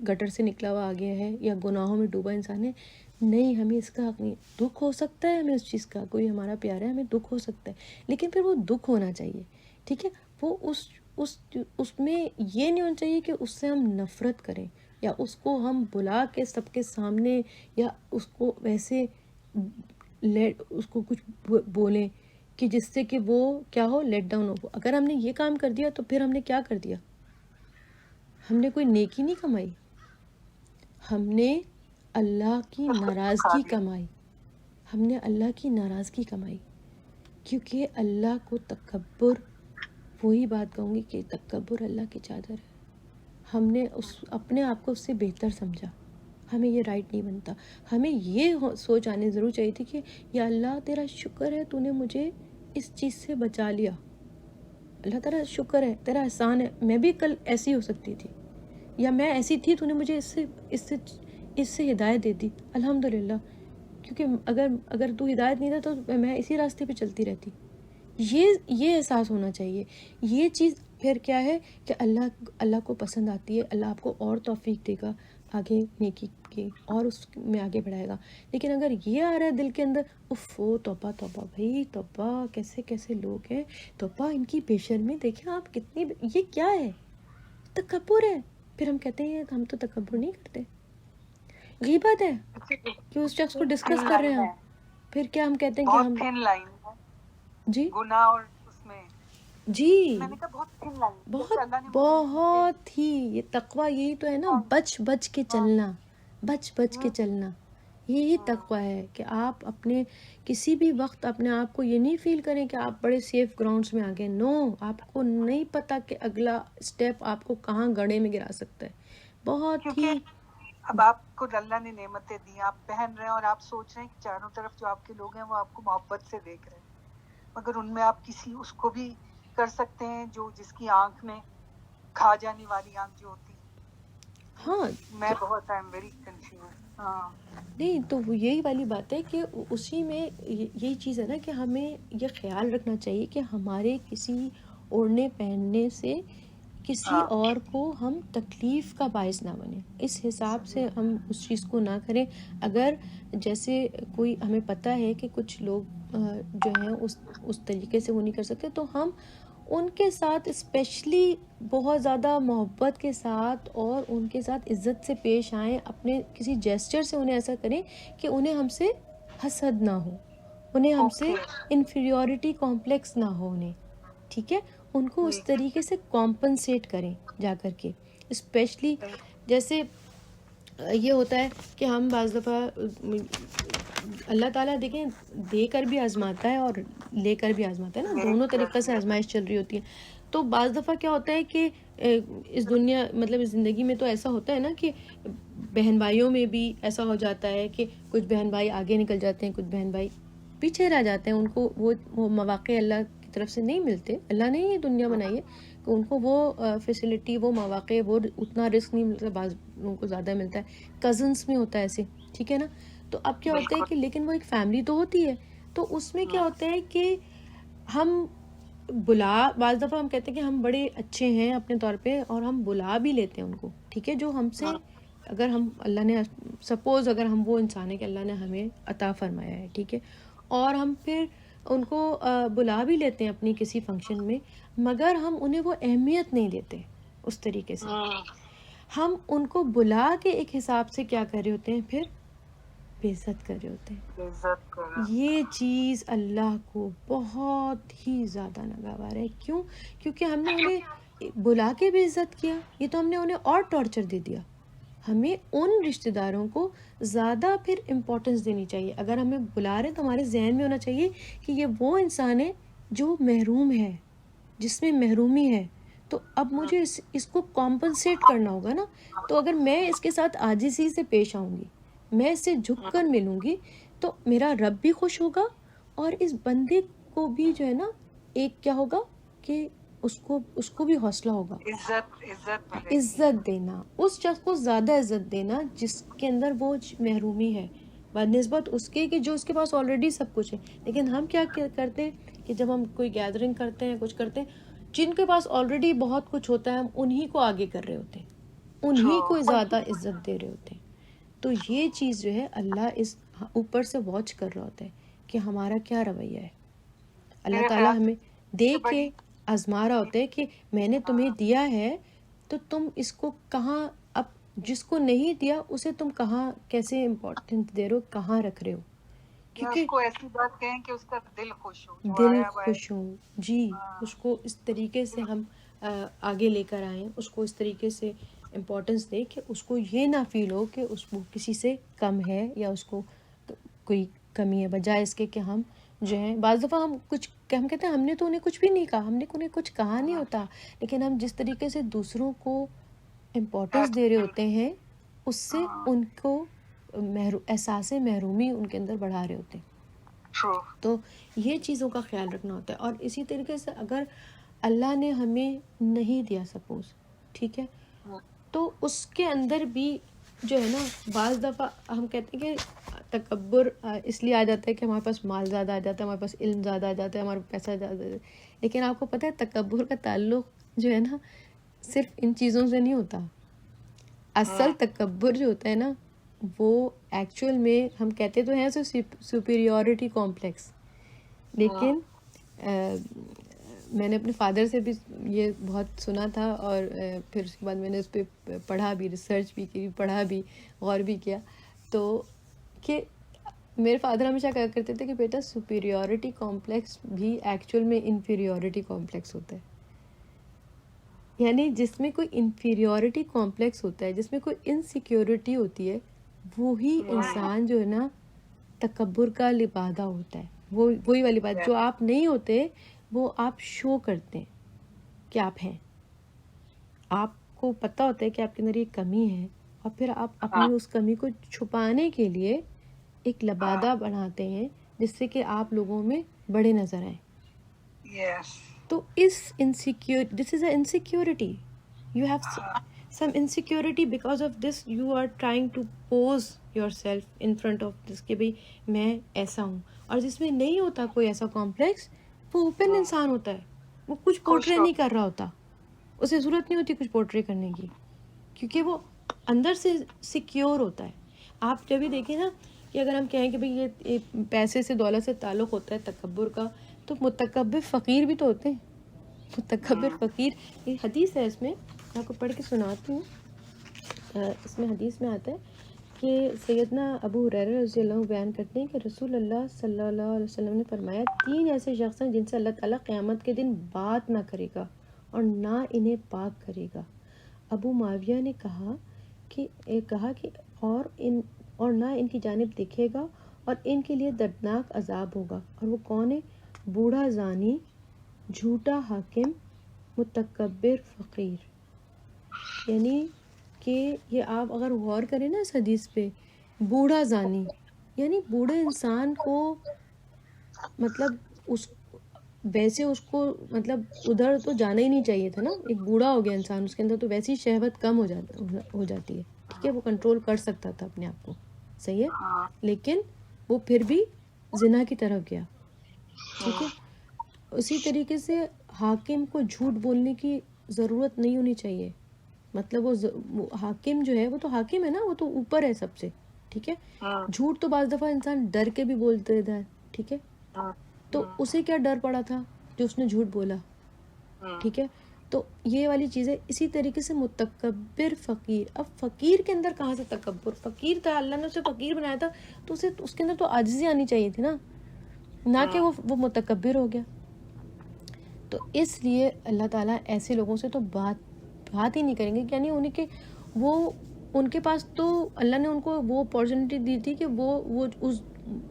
گٹر سے نکلا ہوا آ گیا ہے، یا گناہوں میں ڈوبا انسان ہے. نہیں، ہمیں اس کا حق نہیں. دکھ ہو سکتا ہے ہمیں اس چیز کا، کوئی ہمارا پیارا ہے، ہمیں دکھ ہو سکتا ہے، لیکن پھر وہ دکھ ہونا چاہیے، ٹھیک ہے. وہ اس میں یہ نہیں ہونا چاہیے کہ اس سے ہم نفرت کریں، یا اس کو ہم بلا کے سب کے سامنے، یا اس کو ویسے اس کو کچھ بولیں کہ جس سے کہ وہ کیا ہو، لیٹ ڈاؤن ہو. اگر ہم نے یہ کام کر دیا تو پھر ہم نے کیا کر دیا؟ ہم نے کوئی نیکی نہیں کمائی، ہم نے اللہ کی ناراضگی کمائی، ہم نے اللہ کی ناراضگی کمائی. کیونکہ اللہ کو تکبر، وہی بات کہوں گی کہ تکبر اللہ کی چادر ہے. ہم نے اپنے آپ کو اس سے بہتر سمجھا، ہمیں یہ رائٹ نہیں بنتا. ہمیں یہ سوچ آنے ضرور چاہیے تھی کہ یا اللہ تیرا شکر ہے تو نے مجھے اس چیز سے بچا لیا، اللہ تعالیٰ شکر ہے، تیرا احسان ہے. میں بھی کل ایسی ہو سکتی تھی، یا میں ایسی تھی، تو نے مجھے اس سے ہدایت دے دی، الحمدللہ. کیونکہ اگر تو ہدایت نہیں تھا تو میں اسی راستے پہ چلتی رہتی. یہ احساس ہونا چاہیے. یہ چیز پھر کیا ہے کہ اللہ کو پسند آتی ہے. اللہ آپ کو اور توفیق دے گا آگے نیکی کی، اور اس میں آگے بڑھائے گا. لیکن اگر یہ آ رہا ہے دل کے اندر، توبہ توبہ بھائی توبہ، کیسے لوگ ہیں، توبہ ان کی بے شرمی، دیکھیں آپ کتنی، یہ کیا ہے؟ تکبر ہے. پھر ہم کہتے ہیں ہم تو تکبر نہیں کرتے. غیبت ہے کہ اس شخص کو ڈسکس کر رہے ہیں ہم، پھر کیا ہم کہتے ہیں کہ ہم، بہت تھن لائن ہے جی گناہ اور اس میں، جی میں نے کہا بہت تھن لائن، بہت ہی. یہ تقویٰ یہی تو ہے نا، بچ کے چلنا، بچ کے چلنا، یہی تقویٰ ہے کہ آپ اپنے کسی بھی وقت اپنے آپ کو یہ نہیں فیل کریں کہ آپ بڑے سیف گراؤنڈز میں آگے. نو، آپ کو نہیں پتا کہ اگلا سٹیپ آپ کو کہاں گڑھے میں گرا سکتا ہے. بہت ہی. اب آپ کو اللہ نے نعمتیں دی، آپ پہن رہے ہیں اور آپ سوچ رہے ہیں کہ چاروں طرف جو آپ کے لوگ ہیں وہ آپ کو محبت سے دیکھ رہے ہیں، مگر ان میں آپ کسی اس کو بھی کر سکتے ہیں جس کی آنکھ میں کھا جانے والی آنکھ جو ہوتی. ہاں، میں بہت آئی ایم ویری کنفیوز. ہاں نہیں تو یہی والی بات ہے کہ اسی میں یہی چیز ہے نا کہ ہمیں یہ خیال رکھنا چاہیے کہ ہمارے کسی اوڑھنے پہننے سے کسی اور کو ہم تکلیف کا باعث نہ بنیں. اس حساب سے ہم اس چیز کو نہ کریں. اگر جیسے کوئی ہمیں پتہ ہے کہ کچھ لوگ جو ہیں اس طریقے سے وہ نہیں کر سکتے، تو ہم ان کے ساتھ اسپیشلی بہت زیادہ محبت کے ساتھ اور ان کے ساتھ عزت سے پیش آئیں. اپنے کسی جیسچر سے انہیں ایسا کریں کہ انہیں ہم سے حسد نہ ہو، انہیں ہم سے انفیریورٹی کمپلیکس نہ ہو انہیں، ٹھیک ہے. ان کو اس طریقے سے کمپنسیٹ کریں جا کر کے. اسپیشلی جیسے یہ ہوتا ہے کہ ہم بعض دفعہ اللہ تعالیٰ دیکھیں دے کر بھی آزماتا ہے اور لے کر بھی آزماتا ہے نا، دونوں طریقے سے آزمائش چل رہی ہوتی ہے. تو بعض دفعہ کیا ہوتا ہے کہ اس دنیا مطلب اس زندگی میں تو ایسا ہوتا ہے نا کہ بہن بھائیوں میں بھی ایسا ہو جاتا ہے کہ کچھ بہن بھائی آگے نکل جاتے ہیں، کچھ بہن بھائی پیچھے رہ جاتے ہیں. ان کو وہ مواقع اللہ کی طرف سے نہیں ملتے. اللہ نے یہ دنیا بنائی ہے کہ ان کو وہ فیسلٹی، وہ مواقع، وہ اتنا رسک نہیں ملتا. بعض لوگوں کو زیادہ ملتا ہے. کزنس میں ہوتا ہے ایسے، ٹھیک ہے نا. تو اب کیا ہوتا ہے کہ لیکن وہ ایک فیملی تو ہوتی ہے. تو اس میں کیا ہوتا ہے کہ ہم بعض دفعہ ہم کہتے ہیں کہ ہم بڑے اچھے ہیں اپنے طور پہ اور ہم بلا بھی لیتے ہیں ان کو، ٹھیک ہے، جو ہم سے اگر ہم اللہ نے سپوز اگر ہم وہ انسان ہے کہ اللہ نے ہمیں عطا فرمایا ہے، ٹھیک ہے، اور ہم پھر ان کو بلا بھی لیتے ہیں اپنی کسی فنکشن میں، مگر ہم انہیں وہ اہمیت نہیں دیتے اس طریقے سے. ہم ان کو بلا کے ایک حساب سے کیا کر رہے ہوتے ہیں، پھر بے عزت کر رہے ہوتے ہیں. یہ چیز اللہ کو بہت ہی زیادہ ناگوار ہے. کیوں؟ کیونکہ ہم نے انہیں بلا کے بھی عزت کیا، یہ تو ہم نے انہیں اور ٹارچر دے دیا. ہمیں ان رشتہ داروں کو زیادہ پھر امپورٹنس دینی چاہیے. اگر ہمیں بلا رہے تو ہمارے ذہن میں ہونا چاہیے کہ یہ وہ انسان ہے جو محروم ہے، جس میں محرومی ہے. تو اب مجھے اس کو کمپنسیٹ کرنا ہوگا نا. تو اگر میں اس کے ساتھ عاجزی سے پیش آؤں گی، میں اس سے جھک کر ملوں گی، تو میرا رب بھی خوش ہوگا اور اس بندے کو بھی جو ہے نا ایک کیا ہوگا کہ اس کو بھی حوصلہ ہوگا. عزت دینا، اس شخص کو زیادہ عزت دینا جس کے اندر وہ محرومی ہے بنسبت اس کے کہ جو اس کے پاس آلریڈی سب کچھ ہے. لیکن ہم کیا کرتے ہیں کہ جب ہم کوئی گیدرنگ کرتے ہیں، کچھ کرتے ہیں، جن کے پاس آلریڈی بہت کچھ ہوتا ہے ہم انہی کو آگے کر رہے ہوتے ہیں، انہی کو زیادہ عزت دے رہے ہوتے ہیں. تو یہ چیز جو ہے اللہ اس اوپر سے واچ کر رہا ہوتا ہے کہ ہمارا کیا رویہ ہے. اللہ تعالیٰ ہمیں دے کے آزما رہا ہوتا ہے کہ میں نے تمہیں دیا ہے تو تم اس کو کہاں، اب جس کو نہیں دیا اسے تم کہاں کیسے امپورٹنٹ دے رہے ہو، کہاں رکھ رہے ہو. کیونکہ اس کو ایسی بات کہیں کہ اس کا دل خوش ہو، دل خوش ہو. جی، اس کو اس طریقے سے ہم آگے لے کر آئیں، اس کو اس طریقے سے امپورٹنس دے کہ اس کو یہ نہ فیل ہو کہ اس کو کسی سے کم ہے یا اس کو کوئی کمی ہے، بجائے اس کے کہ ہم جو ہیں بعض دفعہ ہم کہتے ہیں ہم نے تو انہیں کچھ بھی نہیں کہا، ہم نے انہیں کچھ کہا نہیں ہوتا، لیکن ہم جس طریقے سے دوسروں کو امپورٹنس دے رہے ہوتے ہیں اس سے ان کو احساس محرومی ان کے اندر بڑھا رہے ہوتے ہیں. تو یہ چیزوں کا خیال رکھنا ہوتا ہے. اور اسی طریقے سے اگر اللہ نے ہمیں نہیں دیا سپوز، ٹھیک ہے، تو اس کے اندر بھی جو ہے نا بعض دفعہ ہم کہتے ہیں کہ تکبر اس لیے آ جاتا ہے کہ ہمارے پاس مال زیادہ آ جاتا ہے، ہمارے پاس علم زیادہ آ جاتا ہے، ہمارے پیسہ زیادہ آ جاتا ہے. لیکن آپ کو پتہ ہے تکبر کا تعلق جو ہے نا صرف ان چیزوں سے نہیں ہوتا. اصل تکبر جو ہوتا ہے نا وہ ایکچوئل میں ہم کہتے تو ہیں سپیریورٹی کمپلیکس، لیکن میں نے اپنے فادر سے بھی یہ بہت سنا تھا اور پھر اس کے بعد میں نے اس پہ پڑھا بھی، ریسرچ بھی کی، پڑھا بھی، غور بھی کیا. تو کہ میرے فادر ہمیشہ کہا کرتے تھے کہ بیٹا سپیریورٹی کمپلیکس بھی ایکچوئل میں انفیریورٹی کمپلیکس ہوتا ہے. یعنی جس میں کوئی انفیریورٹی کمپلیکس ہوتا ہے، جس میں کوئی انسیکیورٹی ہوتی ہے، وہی انسان جو ہے نا تکبر کا لبادہ ہوتا ہے. وہی والی بات جو آپ نہیں ہوتے وہ آپ شو کرتے ہیں کہ آپ ہیں. آپ کو پتہ ہوتا ہے کہ آپ کے اندر یہ کمی ہے اور پھر آپ اپنی اس کمی کو چھپانے کے لیے ایک لبادہ بناتے ہیں جس سے کہ آپ لوگوں میں بڑے نظر آئیں. تو اس this is an insecurity. You have some insecurity because of this. You are trying to pose yourself in front of this کہ بھئی میں ایسا ہوں. اور جس میں نہیں ہوتا کوئی ایسا کمپلیکس، وہ اوپن انسان ہوتا ہے، وہ کچھ پورٹرے نہیں کر رہا ہوتا، اسے ضرورت نہیں ہوتی کچھ پورٹرے کرنے کی، کیونکہ وہ اندر سے سیکیور ہوتا ہے. آپ جب بھی دیکھیں نا کہ اگر ہم کہیں کہ بھئی یہ پیسے سے، دولت سے تعلق ہوتا ہے تکبر کا، تو متکبر فقیر بھی تو ہوتے ہیں. متکبر فقیر، یہ حدیث ہے، اس میں آپ کو پڑھ کے سناتی ہوں. اس میں حدیث میں آتا ہے کہ سیدنا ابو ہریرہ رضی اللہ عنہ بیان کرتے ہیں کہ رسول اللہ صلی اللہ علیہ وسلم نے فرمایا 3 ایسے شخص ہیں جن سے اللہ تعالیٰ قیامت کے دن بات نہ کرے گا اور نہ انہیں پاک کرے گا. ابو معاویہ نے کہا کہ اور نہ ان کی جانب دیکھے گا، اور ان کے لیے دردناک عذاب ہوگا. اور وہ کون ہے؟ بوڑھا زانی، جھوٹا حاکم، متکبر فقیر. یعنی کہ یہ آپ اگر غور کریں نا اس حدیث پہ، بوڑھا زانی یعنی بوڑھے انسان کو مطلب ویسے اس کو مطلب ادھر تو جانا ہی نہیں چاہیے تھا نا. ایک بوڑھا ہو گیا انسان، اس کے اندر تو ویسی شہوت کم ہو جاتی ہے، ٹھیک ہے، وہ کنٹرول کر سکتا تھا اپنے آپ کو، صحیح ہے، لیکن وہ پھر بھی زنا کی طرف گیا، ٹھیک ہے. اسی طریقے سے حاکم کو جھوٹ بولنے کی ضرورت نہیں ہونی چاہیے. مطلب وہ حاکم جو ہے وہ تو حاکم ہے نا، وہ تو اوپر ہے سب سے، ٹھیک ہے. جھوٹ تو بعض دفعہ انسان ڈر کے بھی بول دیتا ہے، ٹھیک ہے. تو اسے کیا ڈر پڑا تھا جو اس نے جھوٹ بولا، ٹھیک ہے. تو یہ والی چیزیں اسی طریقے سے متکبر فقیر. اب فقیر کے اندر کہاں سے تکبر؟ فقیر تھا، اللہ نے اسے فقیر بنایا تھا تو اسے اس کے اندر تو عاجزی آنی چاہیے تھی نا، نہ کہ وہ متکبر ہو گیا. تو اس لیے اللہ تعالیٰ ایسے لوگوں سے تو بات ہی نہیں کریں گے. یعنی انہیں کہ وہ ان کے پاس تو اللہ نے ان کو وہ اپارچونیٹی دی تھی کہ وہ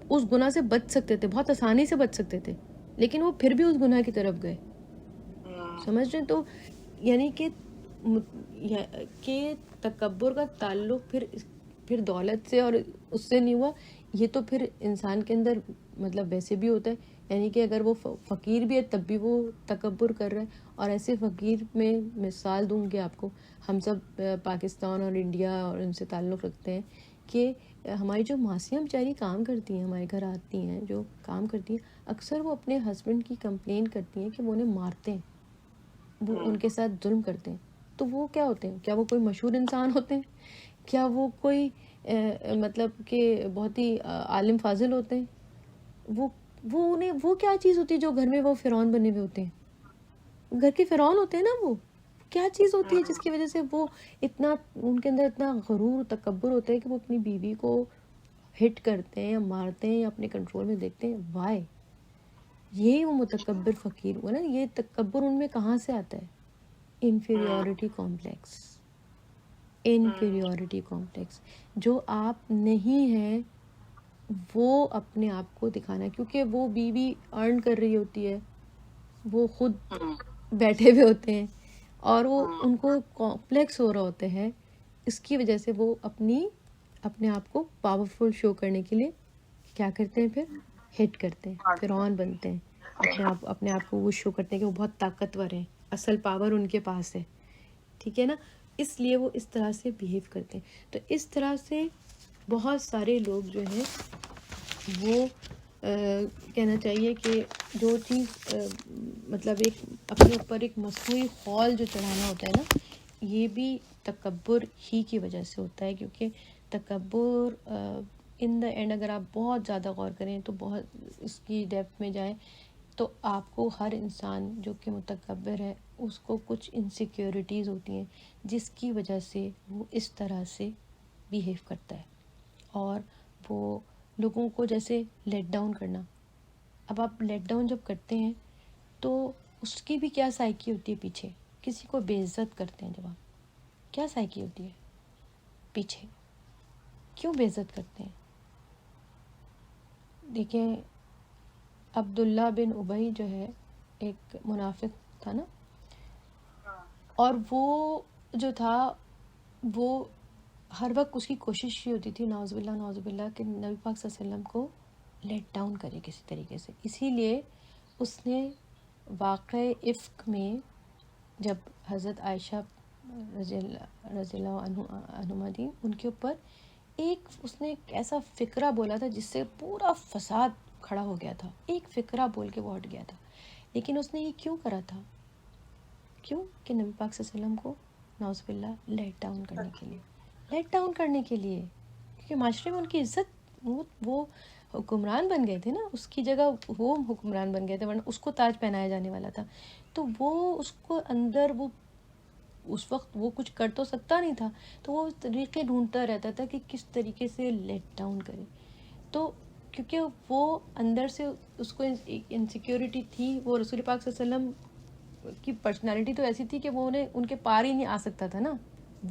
اس گناہ سے بچ سکتے تھے، بہت آسانی سے بچ سکتے تھے، لیکن وہ پھر بھی اس گناہ کی طرف گئے. سمجھ رہے؟ تو یعنی کہ تکبر کا تعلق پھر دولت سے اور اس سے نہیں ہوا، یہ تو پھر انسان کے اندر مطلب ویسے بھی ہوتا ہے. یعنی کہ اگر وہ فقیر بھی ہے تب بھی وہ تکبر کر رہا ہے. اور ایسے فقیر میں مثال دوں گی آپ کو، ہم سب پاکستان اور انڈیا اور ان سے تعلق رکھتے ہیں کہ ہماری جو ماسیاں بیچاری کام کرتی ہیں، ہمارے گھر آتی ہیں جو کام کرتی ہیں، اکثر وہ اپنے ہسبینڈ کی کمپلین کرتی ہیں کہ وہ انہیں مارتے ہیں، وہ ان کے ساتھ ظلم کرتے ہیں. تو وہ کیا ہوتے ہیں؟ کیا وہ کوئی مشہور انسان ہوتے ہیں؟ کیا وہ کوئی مطلب کہ بہت ہی عالم فاضل ہوتے ہیں؟ وہ کیا چیز ہوتی ہے جو گھر میں وہ فرعون بنے ہوئے ہوتے ہیں؟ گھر کے فرعون ہوتے ہیں نا. وہ کیا چیز ہوتی ہے جس کی وجہ سے وہ اتنا، ان کے اندر اتنا غرور تکبر ہوتا ہے کہ وہ اپنی بیوی کو ہٹ کرتے ہیں یا مارتے ہیں یا اپنے کنٹرول میں دیکھتے ہیں؟ وائے؟ یہ وہ متکبر فقیر ہوا نا. یہ تکبر ان میں کہاں سے آتا ہے؟ Inferiority complex. انفیریورٹی کمپلیکس جو آپ نہیں ہیں وہ اپنے آپ کو دکھانا. کیونکہ وہ بیوی ارن کر رہی ہوتی ہے، وہ خود بیٹھے ہوئے ہوتے ہیں اور وہ ان کو کمپلیکس ہو رہا ہوتا ہے. اس کی وجہ سے وہ اپنے آپ کو پاورفل شو کرنے کے لیے کیا کرتے ہیں؟ پھر ہٹ کرتے ہیں، فرعون بنتے ہیں، اپنے آپ کو وہ شو کرتے ہیں کہ وہ بہت طاقتور ہیں، اصل پاور ان کے پاس ہے، ٹھیک ہے نا. اس لیے وہ اس طرح سے بیہیو کرتے ہیں. تو اس طرح سے بہت سارے لوگ جو ہیں وہ کہنا چاہیے کہ جو چیز مطلب ایک اپنے اوپر ایک مصنوعی خول جو چڑھانا ہوتا ہے نا، یہ بھی تکبر ہی کی وجہ سے ہوتا ہے. کیونکہ تکبر ان دا اینڈ اگر آپ بہت زیادہ غور کریں تو بہت اس کی ڈیپتھ میں جائیں تو آپ کو ہر انسان جو کہ متکبر ہے اس کو کچھ انسیکیورٹیز ہوتی ہیں جس کی وجہ سے وہ اس طرح سے بیہیو کرتا ہے. اور وہ لوگوں کو جیسے لیٹ ڈاؤن کرنا. اب آپ لیٹ ڈاؤن جب کرتے ہیں تو اس کی بھی کیا سائیکی ہوتی ہے پیچھے؟ کسی کو بے عزت کرتے ہیں جب آپ، کیا سائیکی ہوتی ہے پیچھے؟ کیوں بے عزت کرتے ہیں؟ دیکھیں عبداللہ بن ابی جو ہے ایک منافق تھا نا، اور وہ جو تھا وہ ہر وقت اس کی کوشش یہ ہوتی تھی نعوذ باللہ کہ نبی پاک صلی اللہ علیہ وسلم کو لیٹ ڈاؤن کرے کسی طریقے سے. اسی لیے اس نے واقع افک میں جب حضرت عائشہ رضی اللہ عنہا تھی، ان کے اوپر اس نے ایک ایسا فقرہ بولا تھا جس سے پورا فساد کھڑا ہو گیا تھا. ایک فقرہ بول کے وہ ہٹ گیا تھا. لیکن اس نے یہ کیوں کرا تھا؟ کیوں؟ کہ نبی پاک صلی اللہ علیہ وسلم کو نعوذ باللہ لیٹ ڈاؤن کرنے کے لیے. کیونکہ معاشرے میں ان کی عزت، وہ حکمران بن گئے تھے نا، اس کی جگہ وہ حکمران بن گئے تھے، ورنہ اس کو تاج پہنایا جانے والا تھا. تو وہ اس کو اندر وہ اس وقت وہ کچھ کر تو سکتا نہیں تھا، تو وہ طریقے ڈھونڈتا رہتا تھا کہ کس طریقے سے لیٹ ڈاؤن کرے. تو کیونکہ وہ اندر سے اس کو انسیکیورٹی تھی. وہ رسول پاک صلی اللہ علیہ وسلم کی پرسنالٹی تو ایسی تھی کہ وہ ان کے پار ہی نہیں آ سکتا تھا نا.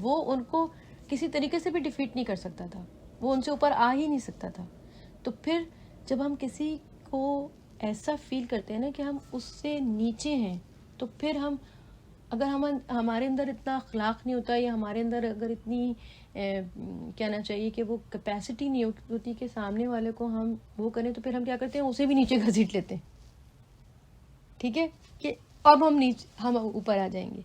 وہ ان کو کسی طریقے سے بھی ڈیفیٹ نہیں کر سکتا تھا, وہ ان سے اوپر آ ہی نہیں سکتا تھا. تو پھر جب ہم کسی کو ایسا فیل کرتے ہیں نا کہ ہم اس سے نیچے ہیں, تو پھر ہم اگر ہمارے اندر اتنا اخلاق نہیں ہوتا, یا ہمارے اندر اگر اتنی کہنا چاہیے کہ وہ کیپیسٹی نہیں ہوتی کہ سامنے والے کو ہم وہ کریں, تو پھر ہم کیا کرتے ہیں, اسے بھی نیچے گھسیٹ لیتے ہیں. ٹھیک ہے, کہ اب ہم اوپر آ جائیں گے.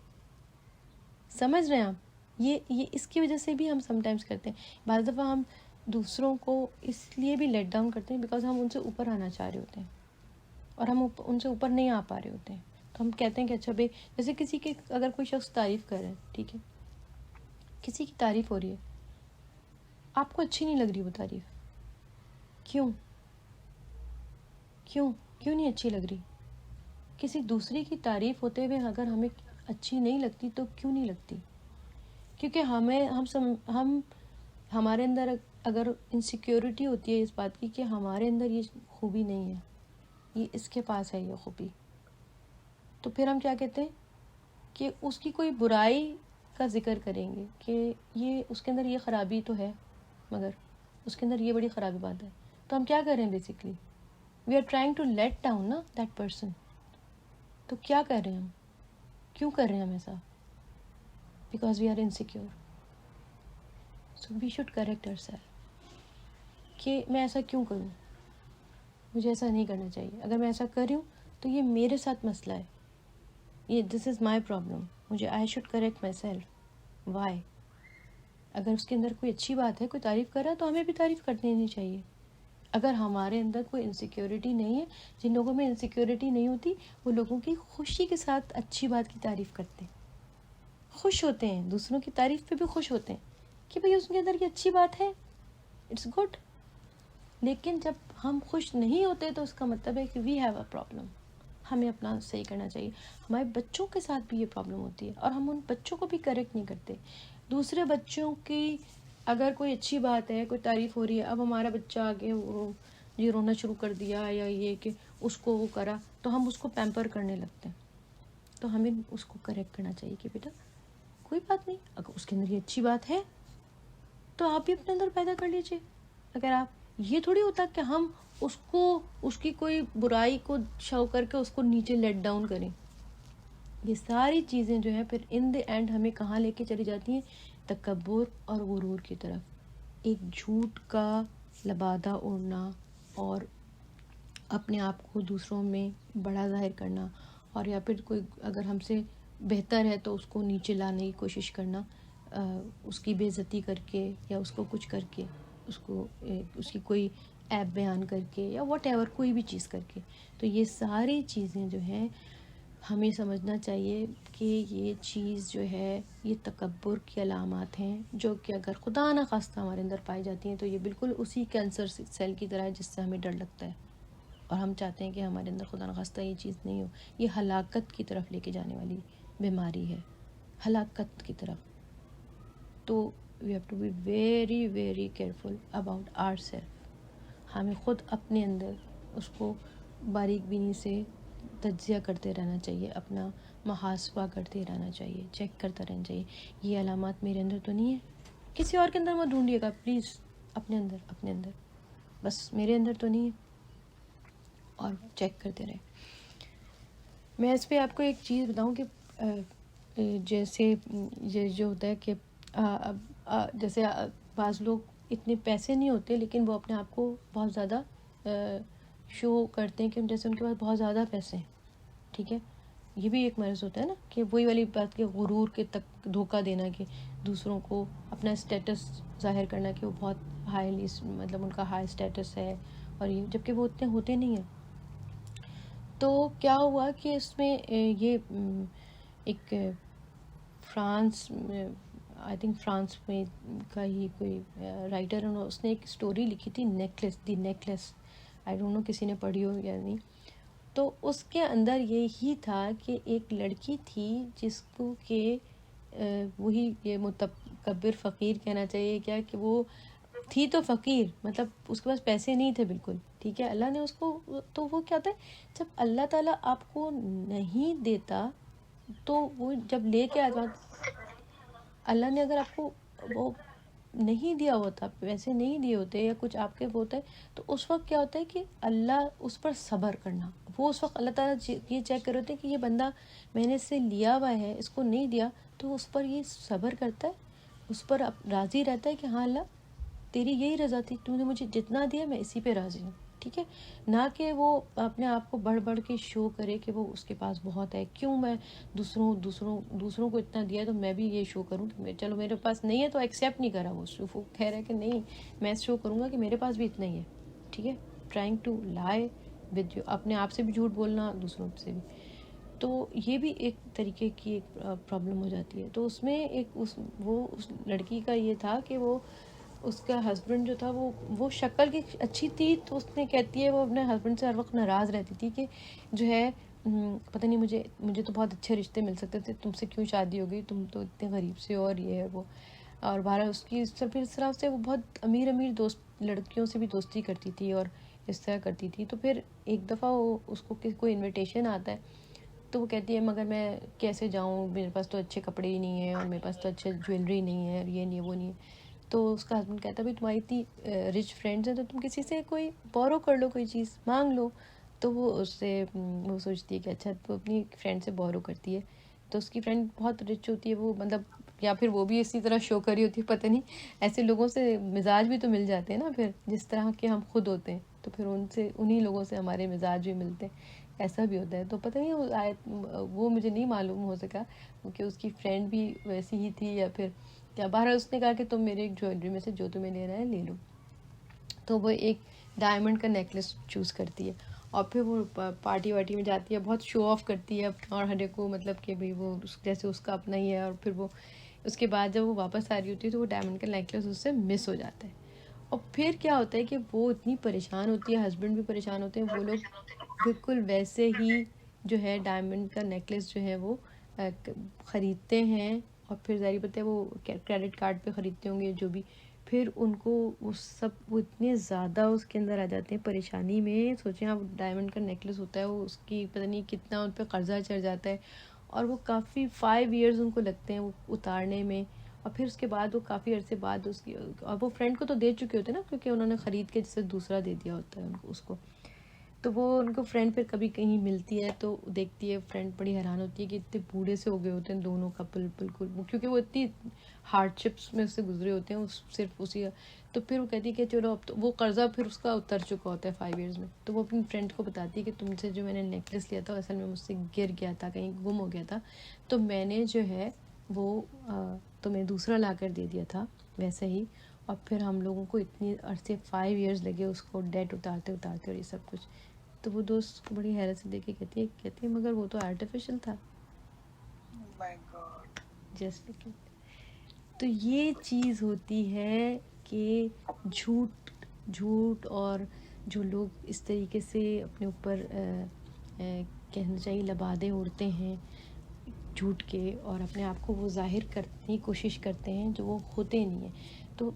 سمجھ رہے ہیں آپ؟ یہ اس کی وجہ سے بھی ہم سم ٹائمس کرتے ہیں. بعض دفعہ ہم دوسروں کو اس لیے بھی لیٹ ڈاؤن کرتے ہیں بیکاز ہم ان سے اوپر آنا چاہ رہے ہوتے ہیں, اور ہم ان سے اوپر نہیں آ پا رہے ہوتے ہیں. تو ہم کہتے ہیں کہ اچھا بھائی, جیسے کسی کی اگر کوئی شخص تعریف کر رہا ہے, ٹھیک ہے, کسی کی تعریف ہو رہی ہے, آپ کو اچھی نہیں لگ رہی وہ تعریف, کیوں نہیں اچھی لگ رہی؟ کسی دوسرے کی تعریف ہوتے ہوئے اگر ہمیں اچھی نہیں لگتی تو کیوں نہیں لگتی؟ کیونکہ ہمارے اندر اگر انسیکیورٹی ہوتی ہے اس بات کی کہ ہمارے اندر یہ خوبی نہیں ہے, یہ اس کے پاس ہے یہ خوبی, تو پھر ہم کیا کہتے ہیں کہ اس کی کوئی برائی کا ذکر کریں گے کہ یہ اس کے اندر یہ خرابی تو ہے, مگر اس کے اندر یہ بڑی خرابی بات ہے. تو ہم کیا کر رہے ہیں basically, we are trying to let down نا دیٹ پرسن. تو کیا کر رہے ہیں ہم, کیوں کر رہے ہیں ہم ایسا؟ Because we are insecure. So we should correct our self کہ میں ایسا کیوں کروں, مجھے ایسا نہیں کرنا چاہیے. اگر میں ایسا کر رہی ہوں تو یہ میرے ساتھ مسئلہ ہے, یہ دس از مائی پرابلم, مجھے I should correct my self. Why? اگر اس کے اندر کوئی اچھی بات ہے, کوئی تعریف کر رہا ہے, تو ہمیں بھی تعریف کر دینی چاہیے. اگر ہمارے اندر کوئی انسیکیورٹی نہیں ہے, جن لوگوں میں انسیکیورٹی نہیں ہوتی وہ لوگوں کی خوشی کے ساتھ اچھی بات کی تعریف کرتے ہیں, خوش ہوتے ہیں, دوسروں کی تعریف پہ بھی خوش ہوتے ہیں کہ بھئی اس کے اندر یہ اچھی بات ہے, اٹس گڈ. لیکن جب ہم خوش نہیں ہوتے تو اس کا مطلب ہے کہ وی ہیو اے پرابلم, ہمیں اپنا صحیح کرنا چاہیے. ہمارے بچوں کے ساتھ بھی یہ پرابلم ہوتی ہے, اور ہم ان بچوں کو بھی کریکٹ نہیں کرتے. دوسرے بچوں کی اگر کوئی اچھی بات ہے, کوئی تعریف ہو رہی ہے, اب ہمارا بچہ آگے وہ یہ رونا شروع کر دیا, یا یہ کہ اس کو وہ کرا, تو ہم اس کو پیمپر کرنے لگتے ہیں. تو ہمیں اس کو کریکٹ کرنا چاہیے کہ بیٹا کوئی بات نہیں, اگر اس کے اندر یہ اچھی بات ہے تو آپ بھی اپنے اندر پیدا کر لیجیے. اگر آپ یہ تھوڑی ہوتا کہ ہم اس کی کوئی برائی کو شو کر کے اس کو نیچے لیٹ ڈاؤن کریں. یہ ساری چیزیں جو ہیں پھر ان دی اینڈ ہمیں کہاں لے کے چلی جاتی ہیں؟ تکبر اور غرور کی طرف. ایک جھوٹ کا لبادہ اوڑھنا, اور اپنے آپ کو دوسروں میں بڑا ظاہر کرنا, اور یا پھر کوئی اگر ہم سے بہتر ہے تو اس کو نیچے لانے کی کوشش کرنا, اس کی بے عزتی کر کے, یا اس کو کچھ کر کے, اس کی کوئی ایپ بیان کر کے, یا واٹ ایور کوئی بھی چیز کر کے. تو یہ ساری چیزیں جو ہیں ہمیں سمجھنا چاہیے کہ یہ چیز جو ہے یہ تکبر کی علامات ہیں, جو کہ اگر خدا نہ خواستہ ہمارے اندر پائی جاتی ہیں تو یہ بالکل اسی کینسر سیل کی طرح ہے جس سے ہمیں ڈر لگتا ہے, اور ہم چاہتے ہیں کہ ہمارے اندر خدا نہ خواستہ یہ چیز نہیں ہو. یہ ہلاکت کی طرف لے کے جانے والی بیماری ہے, ہلاکت کی طرف. تو we have to be very very careful about our self. ہمیں خود اپنے اندر اس کو باریک بینی سے تجزیہ کرتے رہنا چاہیے, اپنا محاسبہ کرتے رہنا چاہیے, چیک کرتا رہنا چاہیے. یہ علامات میرے اندر تو نہیں ہے, کسی اور کے اندر مت ڈھونڈیے گا پلیز, اپنے اندر بس میرے اندر تو نہیں ہے, اور چیک کرتے رہیں. میں اس پہ آپ کو ایک چیز بتاؤں کہ جیسے جو ہوتا ہے کہ جیسے بعض لوگ اتنے پیسے نہیں ہوتے لیکن وہ اپنے آپ کو بہت زیادہ شو کرتے ہیں کہ جیسے ان کے پاس بہت زیادہ پیسے ہیں. ٹھیک ہے, یہ بھی ایک مرض ہوتا ہے نا, کہ وہی والی بات کہ غرور کے تک دھوکہ دینا, کہ دوسروں کو اپنا اسٹیٹس ظاہر کرنا کہ وہ بہت ہائیلی, مطلب ان کا ہائی اسٹیٹس ہے, اور یہ جبکہ وہ اتنے ہوتے نہیں ہیں. تو کیا ہوا کہ اس میں یہ ایک فرانس, آئی تھنک فرانس میں کا ہی کوئی رائٹر, اس نے ایک اسٹوری لکھی تھی دی نیکلیس. آئی ڈونٹ نو کسی نے پڑھی ہو یا نہیں. تو اس کے اندر یہی تھا کہ ایک لڑکی تھی جس کو کہ وہی یہ متکبر فقیر کہنا چاہیے کیا, کہ وہ تھی تو فقیر, مطلب اس کے پاس پیسے نہیں تھے بالکل. ٹھیک ہے, اللہ نے اس کو, تو وہ کیا ہوتا ہے جب اللہ تعالیٰ آپ کو نہیں دیتا تو وہ جب لے کے آتا, اللہ نے اگر آپ کو وہ نہیں دیا ہوتا، پیسے نہیں دیے ہوتے یا کچھ آپ کے ہوتا ہے، تو اس وقت کیا ہوتا ہے کہ اللہ اس پر صبر کرنا، وہ اس وقت اللہ تعالیٰ یہ چیک کر ہوتے ہیں کہ یہ بندہ میں نے اس سے لیا ہوا ہے، اس کو نہیں دیا، تو اس پر یہ صبر کرتا ہے، اس پر راضی رہتا ہے کہ ہاں اللہ تیری یہی رضا تھی، تو نے مجھے جتنا دیا میں اسی پہ راضی ہوں، ٹھیک ہے. نہ کہ وہ اپنے آپ کو بڑھ بڑھ کے شو کرے کہ وہ اس کے پاس بہت ہے، کیوں میں دوسروں کو اتنا دیا تو میں بھی یہ شو کروں کہ چلو میرے پاس نہیں ہے، تو ایکسیپٹ نہیں کرا، وہ کہہ رہا ہے کہ نہیں میں شو کروں گا کہ میرے پاس بھی اتنا ہی ہے، ٹھیک ہے. Trying to lie with you, اپنے آپ سے بھی جھوٹ بولنا، دوسروں سے بھی. تو یہ بھی ایک طریقے کی ایک پرابلم ہو جاتی ہے. تو اس میں اس لڑکی کا یہ تھا کہ وہ اس کا ہسبینڈ جو تھا وہ شکل کی اچھی تھی، تو اس نے کہتی ہے وہ اپنے ہسبینڈ سے ہر وقت ناراض رہتی تھی کہ جو ہے پتہ نہیں مجھے تو بہت اچھے رشتے مل سکتے تھے، تم سے کیوں شادی ہو گئی، تم تو اتنے غریب سے اور یہ ہے وہ. اور بہرحال اس کی پھر اس طرح سے وہ بہت امیر دوست لڑکیوں سے بھی دوستی کرتی تھی اور اس طرح کرتی تھی. تو پھر ایک دفعہ اس کو کوئی انویٹیشن آتا ہے، تو وہ کہتی ہے مگر میں کیسے جاؤں، میرے پاس تو اچھے کپڑے ہی نہیں ہیں اور میرے پاس تو اچھے جویلری نہیں ہے اور یہ نہیں ہے وہ نہیں ہے. تو اس کا ہسبینڈ کہتا ہے بھائی تمہاری اتنی رچ فرینڈز ہیں تو تم کسی سے کوئی بورو کر لو، کوئی چیز مانگ لو. تو وہ اس سے وہ سوچتی ہے کہ اچھا تو اپنی فرینڈ سے بورو کرتی ہے. تو اس کی فرینڈ بہت رچ ہوتی ہے، وہ مطلب یا پھر وہ بھی اسی طرح شو کری ہوتی ہے، پتہ نہیں. ایسے لوگوں سے مزاج بھی تو مل جاتے ہیں نا پھر، جس طرح کے ہم خود ہوتے ہیں، تو پھر انہی لوگوں سے ہمارے مزاج بھی ملتے ہیں، ایسا بھی ہوتا ہے. تو پتہ نہیں وہ مجھے نہیں معلوم ہو سکا کہ اس کی فرینڈ بھی ویسی ہی تھی یا پھر کیا. بہرحال اس نے کہا کہ تم میرے جویلری میں سے جو تمہیں لینا ہے لے لو. تو وہ ایک ڈائمنڈ کا نیکلس چوز کرتی ہے اور پھر وہ پارٹی وارٹی میں جاتی ہے، بہت شو آف کرتی ہے اور ہر ایک کو مطلب کہ بھئی وہ جیسے اس کا اپنا ہی ہے. اور پھر وہ اس کے بعد جب وہ واپس آ رہی ہوتی ہے تو وہ ڈائمنڈ کا نیکلس اس سے مس ہو جاتا ہے. اور پھر کیا ہوتا ہے کہ وہ اتنی پریشان ہوتی ہے، ہسبینڈ بھی پریشان ہوتے ہیں، وہ لوگ بالکل ویسے ہی جو ہے ڈائمنڈ کا نیکلس جو ہے وہ خریدتے ہیں. اور پھر ظاہر بات ہے وہ کریڈٹ کارڈ پہ خریدتے ہوں گے جو بھی. پھر ان کو وہ اتنے زیادہ اس کے اندر آ جاتے ہیں پریشانی میں. سوچیں آپ ڈائمنڈ کا نیکلس ہوتا ہے، وہ اس کی پتہ نہیں کتنا ان پہ قرضہ چڑھ جاتا ہے اور وہ کافی 5 ایئرز ان کو لگتے ہیں وہ اتارنے میں. اور پھر اس کے بعد وہ کافی عرصے بعد اور وہ فرینڈ کو تو دے چکے ہوتے ہیں نا، کیونکہ انہوں نے خرید کے جسے دوسرا دے دیا ہوتا ہے اس کو. تو وہ ان کو فرینڈ پھر کبھی کہیں ملتی ہے تو دیکھتی ہے، فرینڈ بڑی حیران ہوتی ہے کہ اتنے بوڑھے سے ہو گئے ہوتے ہیں دونوں کپل بالکل، کیونکہ وہ اتنی ہارڈ شپس میں سے گزرے ہوتے ہیں صرف اسی. تو پھر وہ کہتی ہے کہ چلو اب تو وہ قرضہ پھر اس کا اتر چکا ہوتا ہے 5 ایئرز میں. تو وہ اپنی فرینڈ کو بتاتی ہے کہ تم سے جو میں نے نیکلس لیا تھا اصل میں مجھ سے گر گیا تھا، کہیں گم ہو گیا تھا، تو میں نے جو ہے وہ تمہیں دوسرا لا کر دے دیا تھا ویسے ہی. اور پھر ہم لوگوں کو اتنی عرصے 5 ایئرز لگے اس کو ڈیٹ اتارتے اور یہ سب کچھ. تو وہ دوست کو بڑی حیرت سے دیکھ کے کہتی ہے مگر وہ تو آرٹیفیشل تھا. My God. جسٹ تو یہ چیز ہوتی ہے کہ جھوٹ اور جو لوگ اس طریقے سے اپنے اوپر کہنا چاہیے لبادے اڑتے ہیں جھوٹ کے اور اپنے آپ کو وہ ظاہر کرنے کی کوشش کرتے ہیں جو وہ ہوتے نہیں ہیں. تو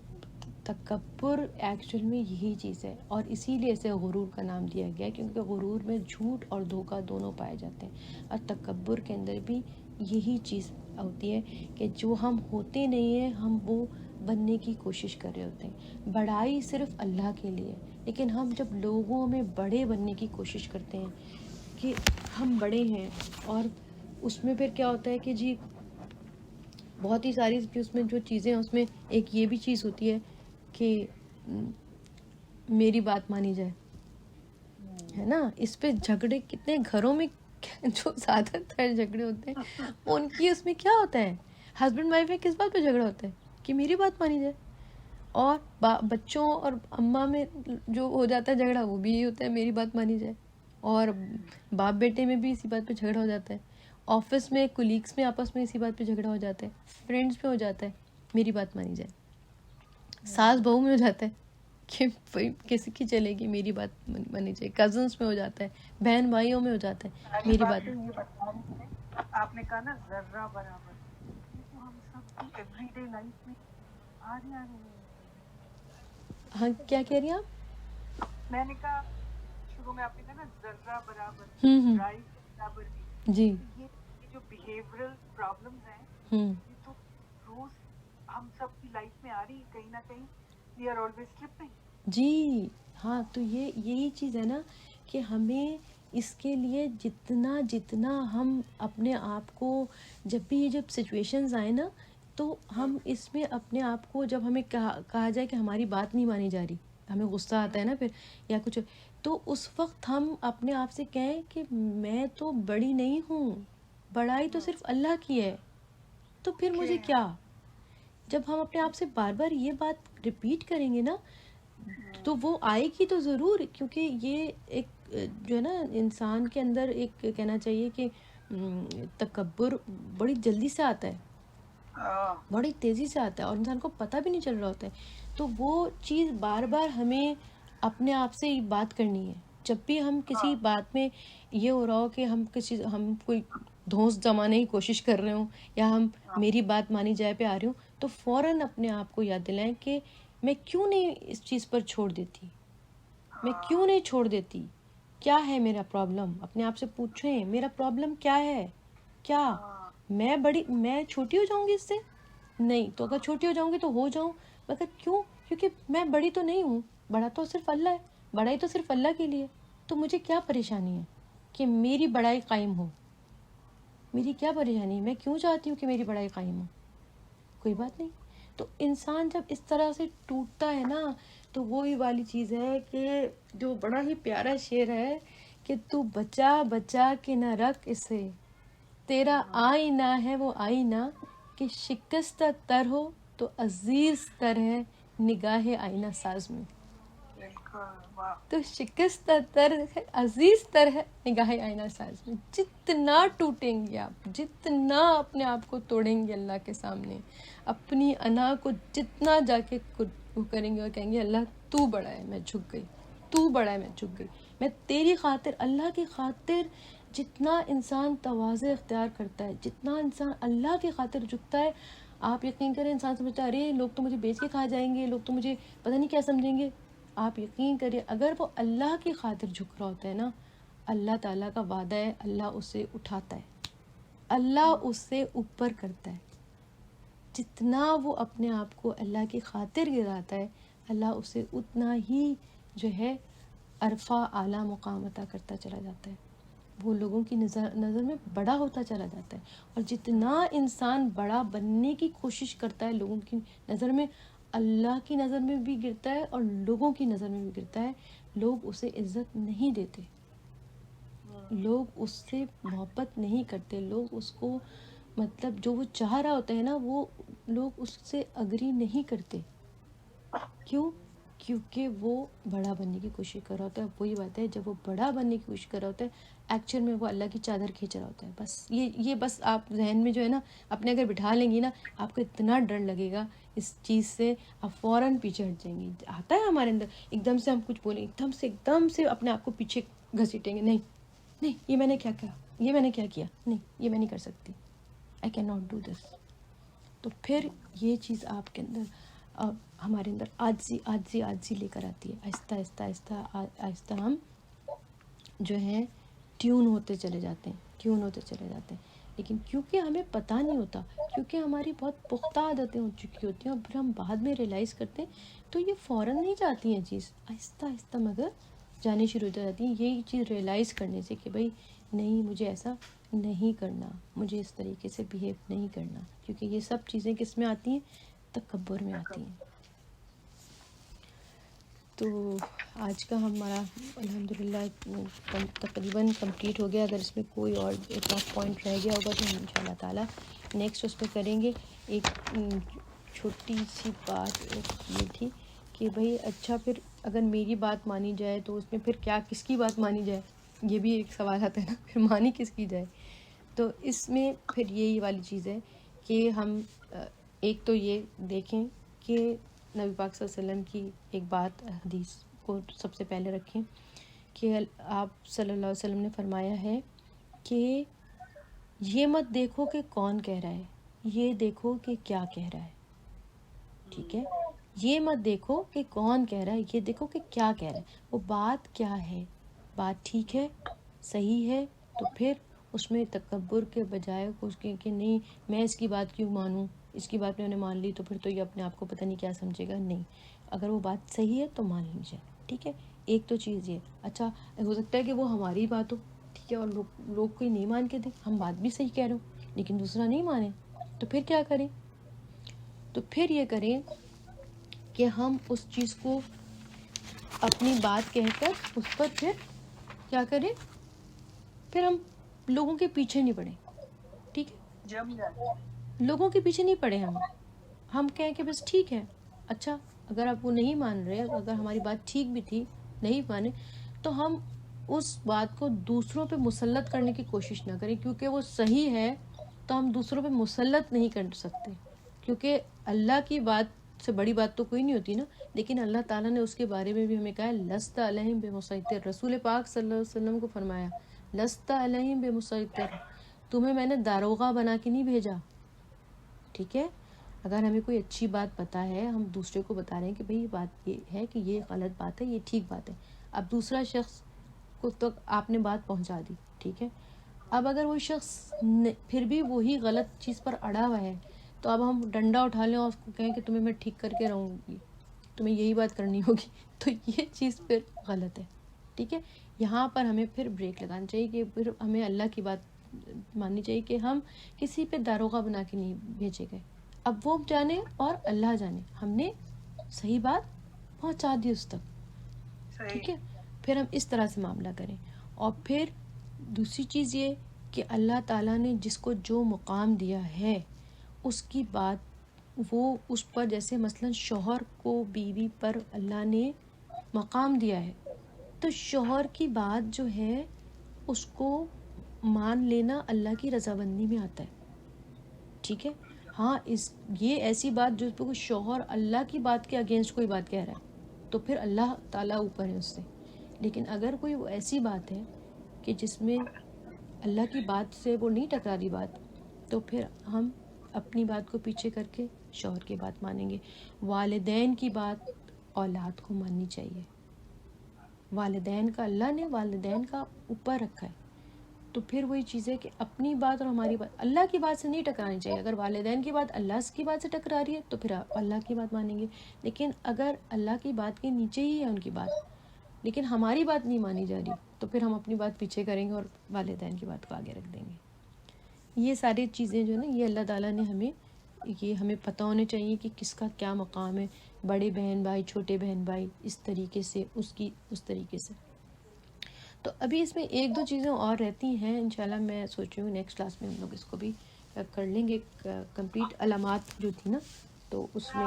تکبر ایکچوئل میں یہی چیز ہے، اور اسی لیے اسے غرور کا نام دیا گیا، کیونکہ غرور میں جھوٹ اور دھوکہ دونوں پائے جاتے ہیں. اور تکبر کے اندر بھی یہی چیز ہوتی ہے کہ جو ہم ہوتے نہیں ہیں ہم وہ بننے کی کوشش کر رہے ہوتے ہیں. بڑائی صرف اللہ کے لیے، لیکن ہم جب لوگوں میں بڑے بننے کی کوشش کرتے ہیں کہ ہم بڑے ہیں، اور اس میں پھر کیا ہوتا ہے کہ جی بہت ہی ساری اس میں جو چیزیں ہیں اس میں ایک یہ بھی چیز ہوتی ہے کہ میری بات مانی جائے، ہے نا. اس پہ جھگڑے کتنے گھروں میں جو زیادہ تر جھگڑے ہوتے ہیں ان کی اس میں کیا ہوتا ہے، ہسبینڈ وائف میں کس بات پہ جھگڑا ہوتا ہے کہ میری بات مانی جائے. اور بچوں اور اماں میں جو ہو جاتا ہے جھگڑا وہ بھی یہی ہوتا ہے میری بات مانی جائے. اور باپ بیٹے میں بھی اسی بات پہ جھگڑا ہو جاتا ہے. آفس میں کولیگس میں آپس میں اسی بات پہ جھگڑا ہو جاتا ہے. فرینڈس میں ہو جاتا ہے میری بات مانی جائے. ساس بہو میں ہو جاتا ہے کہ کسی کی چلے گی میری بات مانی چاہیے. کزنس میں ہو جاتا ہے، بہن بھائیوں میں ہو جاتا ہے میری بات. یہ بتا رہے تھے آپ نے کہا نا ذرہ برابر، یہ تو ہم سب کی ایوری ڈے لائف میں آ رہے ہیں. ہاں کیا کہہ رہی ہیں آپ؟ میں نے کہا شروع میں آپ نے کہا نا ذرہ برابر، ہوں رائی کے برابر بھی. جی تو یہ جو بیہیورل پرابلمز ہیں ہوں یہ تو روز ہم سب کی لائف میں آ رہی ہے کہیں نہ کہیں. We are always sleeping. جی ہاں، تو یہی چیز ہے نا کہ ہمیں اس کے لیے جتنا ہم اپنے آپ کو، جب سچویشنز آئیں نا، تو ہم اس میں اپنے آپ کو، جب ہمیں کہا جائے کہ ہماری بات نہیں مانی جا رہی، ہمیں غصہ آتا ہے نا پھر یا کچھ، تو اس وقت ہم اپنے آپ سے کہیں کہ میں تو بڑی نہیں ہوں، بڑائی تو صرف اللہ کی ہے، تو پھر مجھے کیا. جب ہم اپنے آپ سے بار بار یہ بات ریپیٹ کریں گے نا، تو وہ آئے گی تو ضرور، کیونکہ یہ ایک جو ہے نا انسان کے اندر ایک کہنا چاہیے کہ تکبر بڑی جلدی سے آتا ہے، بڑی تیزی سے آتا ہے، اور انسان کو پتہ بھی نہیں چل رہا ہوتا ہے. تو وہ چیز بار بار ہمیں اپنے آپ سے ہی بات کرنی ہے. جب بھی ہم کسی بات میں یہ ہو رہا ہو کہ ہم کوئی دھونس جمانے کی کوشش کر رہے ہوں، یا ہم میری بات مانی جائے پہ آ رہی ہوں، تو فوراً اپنے آپ کو یاد دلائیں کہ میں کیوں نہیں اس چیز پر چھوڑ دیتی، میں کیوں نہیں چھوڑ دیتی، کیا ہے میرا پرابلم. اپنے آپ سے پوچھیں میرا پرابلم کیا ہے، کیا میں چھوٹی ہو جاؤں گی اس سے؟ نہیں. تو اگر چھوٹی ہو جاؤں گی تو ہو جاؤں، مگر کیوں؟ کیونکہ میں بڑی تو نہیں ہوں، بڑا تو صرف اللہ ہے، بڑائی تو صرف اللہ کے لیے. تو مجھے کیا پریشانی ہے کہ میری بڑائی قائم ہو؟ میری کیا پریشانی ہے؟ میں کیوں چاہتی ہوں کہ میری بڑائی قائم ہو؟ کوئی بات نہیں. تو انسان جب اس طرح سے ٹوٹتا ہے نا، تو وہی والی چیز ہے کہ جو بڑا ہی پیارا شعر ہے کہ تو بچا بچا کے نہ رکھ اسے، تیرا آئینہ ہے وہ آئینہ کہ شکستہ تر ہو تو عزیز تر ہے نگاہ آئینہ ساز میں. تو شکستہ تر ہے، عزیز تر ہے نگاہ آئینہ ساز میں. جتنا ٹوٹیں گے آپ، جتنا اپنے آپ کو توڑیں گے اللہ کے سامنے، اپنی انا کو جتنا جا کے وہ کریں گے اور کہیں گے اللہ تو بڑا ہے میں جھک گئی، تو بڑا ہے میں جھک گئی، میں تیری خاطر، اللہ کی خاطر جتنا انسان تواضع اختیار کرتا ہے، جتنا انسان اللہ کی خاطر جھکتا ہے، آپ یقین کریں انسان سمجھتا ہے ارے لوگ تو مجھے بیچ کے کھا جائیں گے، لوگ تو مجھے پتہ نہیں کیا سمجھیں گے. آپ یقین کریں اگر وہ اللہ کی خاطر جھک رہا ہوتا ہے نا، اللہ تعالیٰ کا وعدہ ہے اللہ اسے اٹھاتا ہے، اللہ اس سے اوپر کرتا ہے. جتنا وہ اپنے آپ کو اللہ کی خاطر گراتا ہے، اللہ اسے اتنا ہی جو ہے عرفہ اعلیٰ مقام عطا کرتا چلا جاتا ہے. وہ لوگوں کی نظر میں بڑا ہوتا چلا جاتا ہے. اور جتنا انسان بڑا بننے کی کوشش کرتا ہے لوگوں کی نظر میں، اللہ کی نظر میں بھی گرتا ہے اور لوگوں کی نظر میں بھی گرتا ہے. لوگ اسے عزت نہیں دیتے، لوگ اس سے محبت نہیں کرتے، لوگ اس کو مطلب جو وہ چاہ رہا ہوتا ہے نا وہ لوگ اس سے اگری نہیں کرتے. کیوں؟ کیونکہ وہ بڑا بننے کی کوشش کر رہا ہوتا ہے. وہی بات ہے جب وہ بڑا بننے کی کوشش کر رہا ہوتا ہے، ایکچوئل میں وہ اللہ کی چادر کھینچ رہا ہوتا ہے. بس یہ بس آپ ذہن میں جو ہے نا اپنے اگر بٹھا لیں گی نا، آپ کو اتنا ڈر لگے گا اس چیز سے، آپ فوراً پیچھے ہٹ جائیں گی. آتا ہے ہمارے اندر ایک دم سے ہم کچھ بولیں، ایک دم سے اپنے آپ کو پیچھے گھسیٹیں گے، نہیں یہ میں نے کیا کہا، یہ میں نے کیا کیا، نہیں یہ میں نہیں کر سکتی، I can not do this. تو پھر یہ چیز آپ کے اندر ہمارے اندر آجزی لے کر آتی ہے. آہستہ ہم جو ہیں ٹیون ہوتے چلے جاتے ہیں. لیکن کیونکہ ہمیں پتہ نہیں ہوتا، کیونکہ ہماری بہت پختہ عادتیں ہو چکی ہوتی ہیں، اور پھر ہم بعد میں ریئلائز کرتے ہیں، تو یہ فوراً نہیں جاتی ہیں چیز، آہستہ مگر جانی شروع ہو جاتی ہیں. یہی چیز ریئلائز کرنے سے کہ بھائی نہیں، مجھے ایسا نہیں کرنا، مجھے اس طریقے سے بیہیو نہیں کرنا. کیونکہ یہ سب چیزیں کس میں آتی ہیں؟ تکبر میں آتی ہیں. تو آج کا ہمارا الحمدللہ تقریباً کمپلیٹ ہو گیا. اگر اس میں کوئی اور ایک اور پوائنٹ رہ گیا ہوگا تو ہم انشاءاللہ تعالیٰ نیکسٹ اس پہ کریں گے. ایک چھوٹی سی بات یہ تھی کہ بھئی اچھا پھر اگر میری بات مانی جائے تو اس میں پھر کیا، کس کی بات مانی جائے؟ یہ بھی ایک سوال آتا ہے نا، پھر مانی کس کی جائے؟ تو اس میں پھر یہی والی چیز ہے کہ ہم ایک تو یہ دیکھیں کہ نبی پاک صلی اللہ علیہ وسلم کی ایک بات، حدیث کو سب سے پہلے رکھیں کہ آپ صلی اللہ علیہ وسلم نے فرمایا ہے کہ یہ مت دیکھو کہ کون کہہ رہا ہے، یہ دیکھو کہ کیا کہہ رہا ہے. ٹھیک ہے، یہ مت دیکھو کہ کون کہہ رہا ہے، یہ دیکھو کہ کیا کہہ رہا ہے. وہ بات کیا ہے، بات ٹھیک ہے، صحیح ہے، تو پھر اس میں تکبر کے بجائے کچھ کہ نہیں میں اس کی بات کیوں مانوں، اس کی بات میں نے مان لی تو پھر تو یہ اپنے آپ کو پتہ نہیں کیا سمجھے گا. نہیں, اگر وہ بات صحیح ہے تو مان لیجیے, ٹھیک ہے. ایک تو چیز یہ, اچھا ہو سکتا ہے کہ وہ ہماری بات ہو, ٹھیک ہے, اور لوگ کوئی نہیں مان کے دیں, ہم بات بھی صحیح کہہ رہے ہوں لیکن دوسرا نہیں مانے, تو پھر کیا کریں؟ تو پھر یہ کریں کہ ہم اس چیز کو اپنی بات کہہ کر اس پر پھر کیا کریں, پھر ہم لوگوں کے پیچھے نہیں پڑیں, ٹھیک ہے, جم جاتے ہیں. لوگوں کے پیچھے نہیں پڑے ہم کہیں کہ بس ٹھیک ہے, اچھا اگر آپ وہ نہیں مان رہے, اگر ہماری بات ٹھیک بھی تھی نہیں مانے, تو ہم اس بات کو دوسروں پہ مسلط کرنے کی کوشش نہ کریں, کیونکہ وہ صحیح ہے تو ہم دوسروں پہ مسلط نہیں کر سکتے, کیونکہ اللہ کی بات سے بڑی بات تو کوئی نہیں ہوتی نا. لیکن اللہ تعالیٰ نے اس کے بارے میں بھی ہمیں کہا ہے لست علیہم بمسیطر, رسول پاک صلی اللہ علیہ وسلم کو فرمایا لست علیہم بمسیطر, تمہیں میں نے داروغہ بنا کے نہیں بھیجا, ٹھیک ہے. اگر ہمیں کوئی اچھی بات پتہ ہے, ہم دوسرے کو بتا رہے ہیں کہ بھئی یہ بات یہ ہے کہ یہ غلط بات ہے, یہ ٹھیک بات ہے, اب دوسرا شخص کو تو آپ نے بات پہنچا دی, ٹھیک ہے. اب اگر وہ شخص پھر بھی وہی غلط چیز پر اڑا ہوا ہے, تو اب ہم ڈنڈا اٹھا لیں اور اس کو کہیں کہ تمہیں میں ٹھیک کر کے رہوں گی, تمہیں یہی بات کرنی ہوگی, تو یہ چیز پھر غلط ہے, ٹھیک ہے. یہاں پر ہمیں پھر بریک لگانا چاہیے کہ پھر ہمیں اللہ کی بات ماننی چاہیے کہ ہم کسی پہ داروغہ بنا کے نہیں بھیجے گئے. اب وہ جانے اور اللہ جانے, ہم نے صحیح بات پہنچا دی اس تک, ٹھیک ہے. پھر ہم اس طرح سے معاملہ کریں. اور پھر دوسری چیز یہ کہ اللہ تعالیٰ نے جس کو جو مقام دیا ہے اس کی بات وہ اس پر, جیسے مثلا شوہر کو بیوی پر اللہ نے مقام دیا ہے, تو شوہر کی بات جو ہے اس کو مان لینا اللہ کی رضامندی میں آتا ہے, ٹھیک ہے. ہاں یہ ایسی بات جو پہ شوہر اللہ کی بات کے اگینسٹ کوئی بات کہہ رہا ہے تو پھر اللہ تعالیٰ اوپر ہے اس سے. لیکن اگر کوئی ایسی بات ہے کہ جس میں اللہ کی بات سے وہ نہیں ٹکرا رہی بات, تو پھر ہم اپنی بات کو پیچھے کر کے شوہر کی بات مانیں گے. والدین کی بات اولاد کو ماننی چاہیے, والدین کا اللہ نے والدین کا اوپر رکھا ہے, تو پھر وہی چیز ہے کہ اپنی بات اور ہماری بات اللہ کی بات سے نہیں ٹکرانی چاہیے. اگر والدین کی بات اللہ کی بات سے ٹکرا رہی ہے تو پھر اللہ کی بات مانیں گے, لیکن اگر اللہ کی بات کے نیچے ہی ہے ان کی بات لیکن ہماری بات نہیں مانی جا رہی, تو پھر ہم اپنی بات پیچھے کریں گے اور والدین کی بات کو آگے رکھ دیں گے. یہ ساری چیزیں جو ہے نا, یہ اللہ تعالیٰ نے ہمیں پتہ ہونے چاہیے کہ کس کا کیا مقام ہے, بڑے بہن بھائی, چھوٹے بہن بھائی, اس طریقے سے اس طریقے سے. تو ابھی اس میں ایک دو چیزیں اور رہتی ہیں, انشاءاللہ میں سوچ رہی ہوں نیکسٹ کلاس میں ہم لوگ اس کو بھی کر لیں گے, کمپلیٹ علامات جو تھی نا, تو اس میں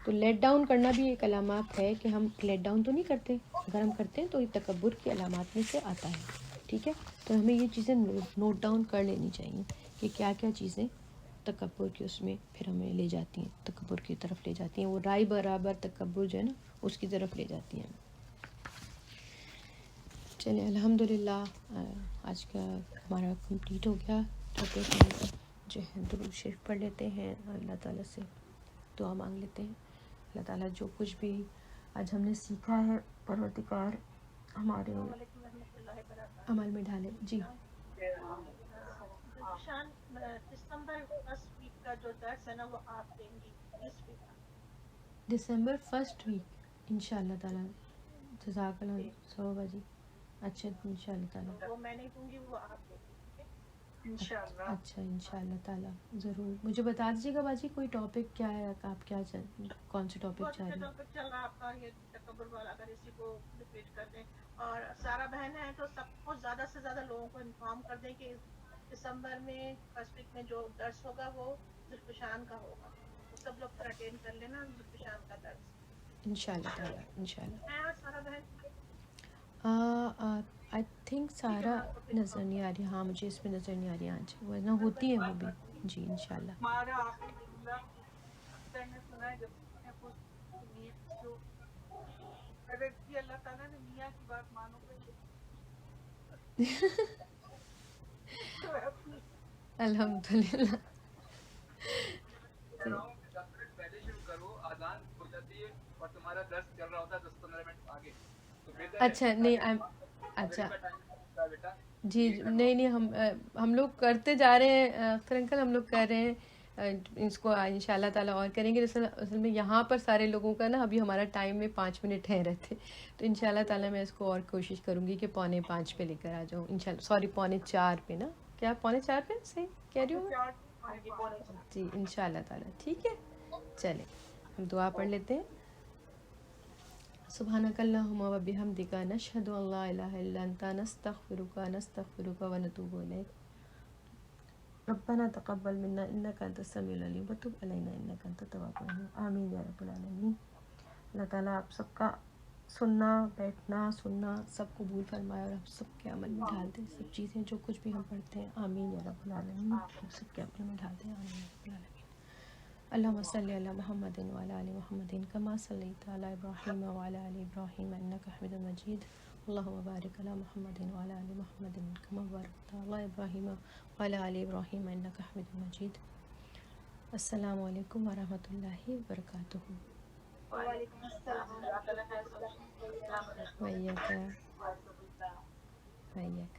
تو لیٹ ڈاؤن کرنا بھی ایک علامات ہے کہ ہم لیٹ ڈاؤن تو نہیں کرتے, اگر ہم کرتے ہیں تو یہ تکبر کی علامات میں سے آتا ہے, ٹھیک ہے. تو ہمیں یہ چیزیں نوٹ ڈاؤن کر لینی چاہیے کہ کیا کیا چیزیں تکبر کی اس میں پھر ہمیں لے جاتی ہیں, تکبر کی طرف لے جاتی ہیں, وہ رائے برابر تکبر جو ہے نا اس کی طرف لے جاتی ہیں. چلیں الحمدللہ آج کا ہمارا کمپلیٹ ہو گیا. ٹاپک جو ہے درود شریف پڑھ لیتے ہیں, اللہ تعالیٰ سے دعا مانگ لیتے ہیں. اللہ تعالیٰ جو کچھ بھی آج ہم نے سیکھا ہے پروردگار ہمارے عمل میں ڈالے. جی شان دسمبر فرسٹ ویک کا جو درس ہے نا وہ آپ دیں گی اس ویک کا, دسمبر فرسٹ ویک انشاء اللہ تعالیٰ. جزاک اللہ صحابہ جی. اچھا انشاء اللہ تعالیٰ, وہ میں نہیں دوں گی, وہ آپ دیں گی, ٹھیک ہے انشاءاللہ. اچھا انشاء اللہ تعالیٰ ضرور مجھے بتا دیجیے گا باجی کوئی ٹاپک کیا ہے, آپ کیا کون سے ٹاپک بہت چاہ اچھا رہی ہیں. ٹاپک چل رہا ہے آپ کا یہ تکبر والا, اگر اسی کو ریپیٹ کر دیں اور سارا بہن ہے تو سب کو زیادہ سے زیادہ لوگوں کو انفارم کر دیں کہ دسمبر میں فرسٹ ویک میں جو درس ہوگا وہ ذوالفشان کا ہوگا, تو سب لوگ پھر اٹینڈ کر لینا ذوالفشان کا درس. انشاء اللہ تعالیٰ انشاء اللہ. ہے سارا بہن, آئی تھنک سارا نظر نہیں آ رہی, ہاں مجھے اس میں نظر نہیں آ رہی آج, ورنہ ہوتی ہیں وہ بھی. جی انشاء اللہ. ہمارا آخری جملہ اکثر نے سنا ہے جب نیت جو اگر کی اللہ تعالیٰ نے میاں کی بات مانو گے الحمدللہ. پہلے شروع کرو, آزان ہو جاتی ہے اور تمہارا درس چل رہا ہوتا ہے 10-15 منٹ آگے, تو اچھا نہیں اچھا جی نہیں ہم لوگ کرتے جا رہے ہیں اختر انکل, ہم لوگ کر رہے ہیں اس کو انشاءاللہ تعالیٰ اور کریں گے. اصل میں یہاں پر سارے لوگوں کا نا ابھی ہمارا ٹائم میں 5 منٹ ہیں رہتے, تو انشاءاللہ تعالیٰ میں اس کو اور کوشش کروں گی کہ 4:45 پہ لے کر آ جاؤں انشاءاللہ. سوری 4:45 پہ نا, کیا 4:45 پہ صحیح کہہ رہی ہوں میں؟ جی انشاءاللہ تعالیٰ ٹھیک ہے. چلیں ہم دعا پڑھ لیتے ہیں. سبحانک اللہم و بحمدک نشہد ان لا الہ الا انت نستغفرک ونتوب الیک. ربنا تقبل منا انک انت السمیع العلیم وتب علینا انک انت التواب الرحیم. آمین یا رب العالمین. اللہ تعالیٰ آپ سب کا سننا بیٹھنا سب قبول فرمائے اور آپ سب کے عمل میں ڈال دیں سب چیزیں جو کچھ بھی ہم پڑھتے ہیں. آمین یا رب العالمین. ہم سب کے عمل میں ڈال دیں. آمین یا رب العالمین. اللہم صلی علی محمد وعلی آل محمد کما صلیت علی ابراہیم وعلی آل ابراہیم انک حمید مجید. اللہم بارک علی محمد وعلی آل محمد کما بارکت علی ابراہیم وعلی آل ابراہیم انک حمید مجید. السلام علیکم ورحمۃ اللہ وبرکاتہ. وعلیکم السلام. وإياك وإياك.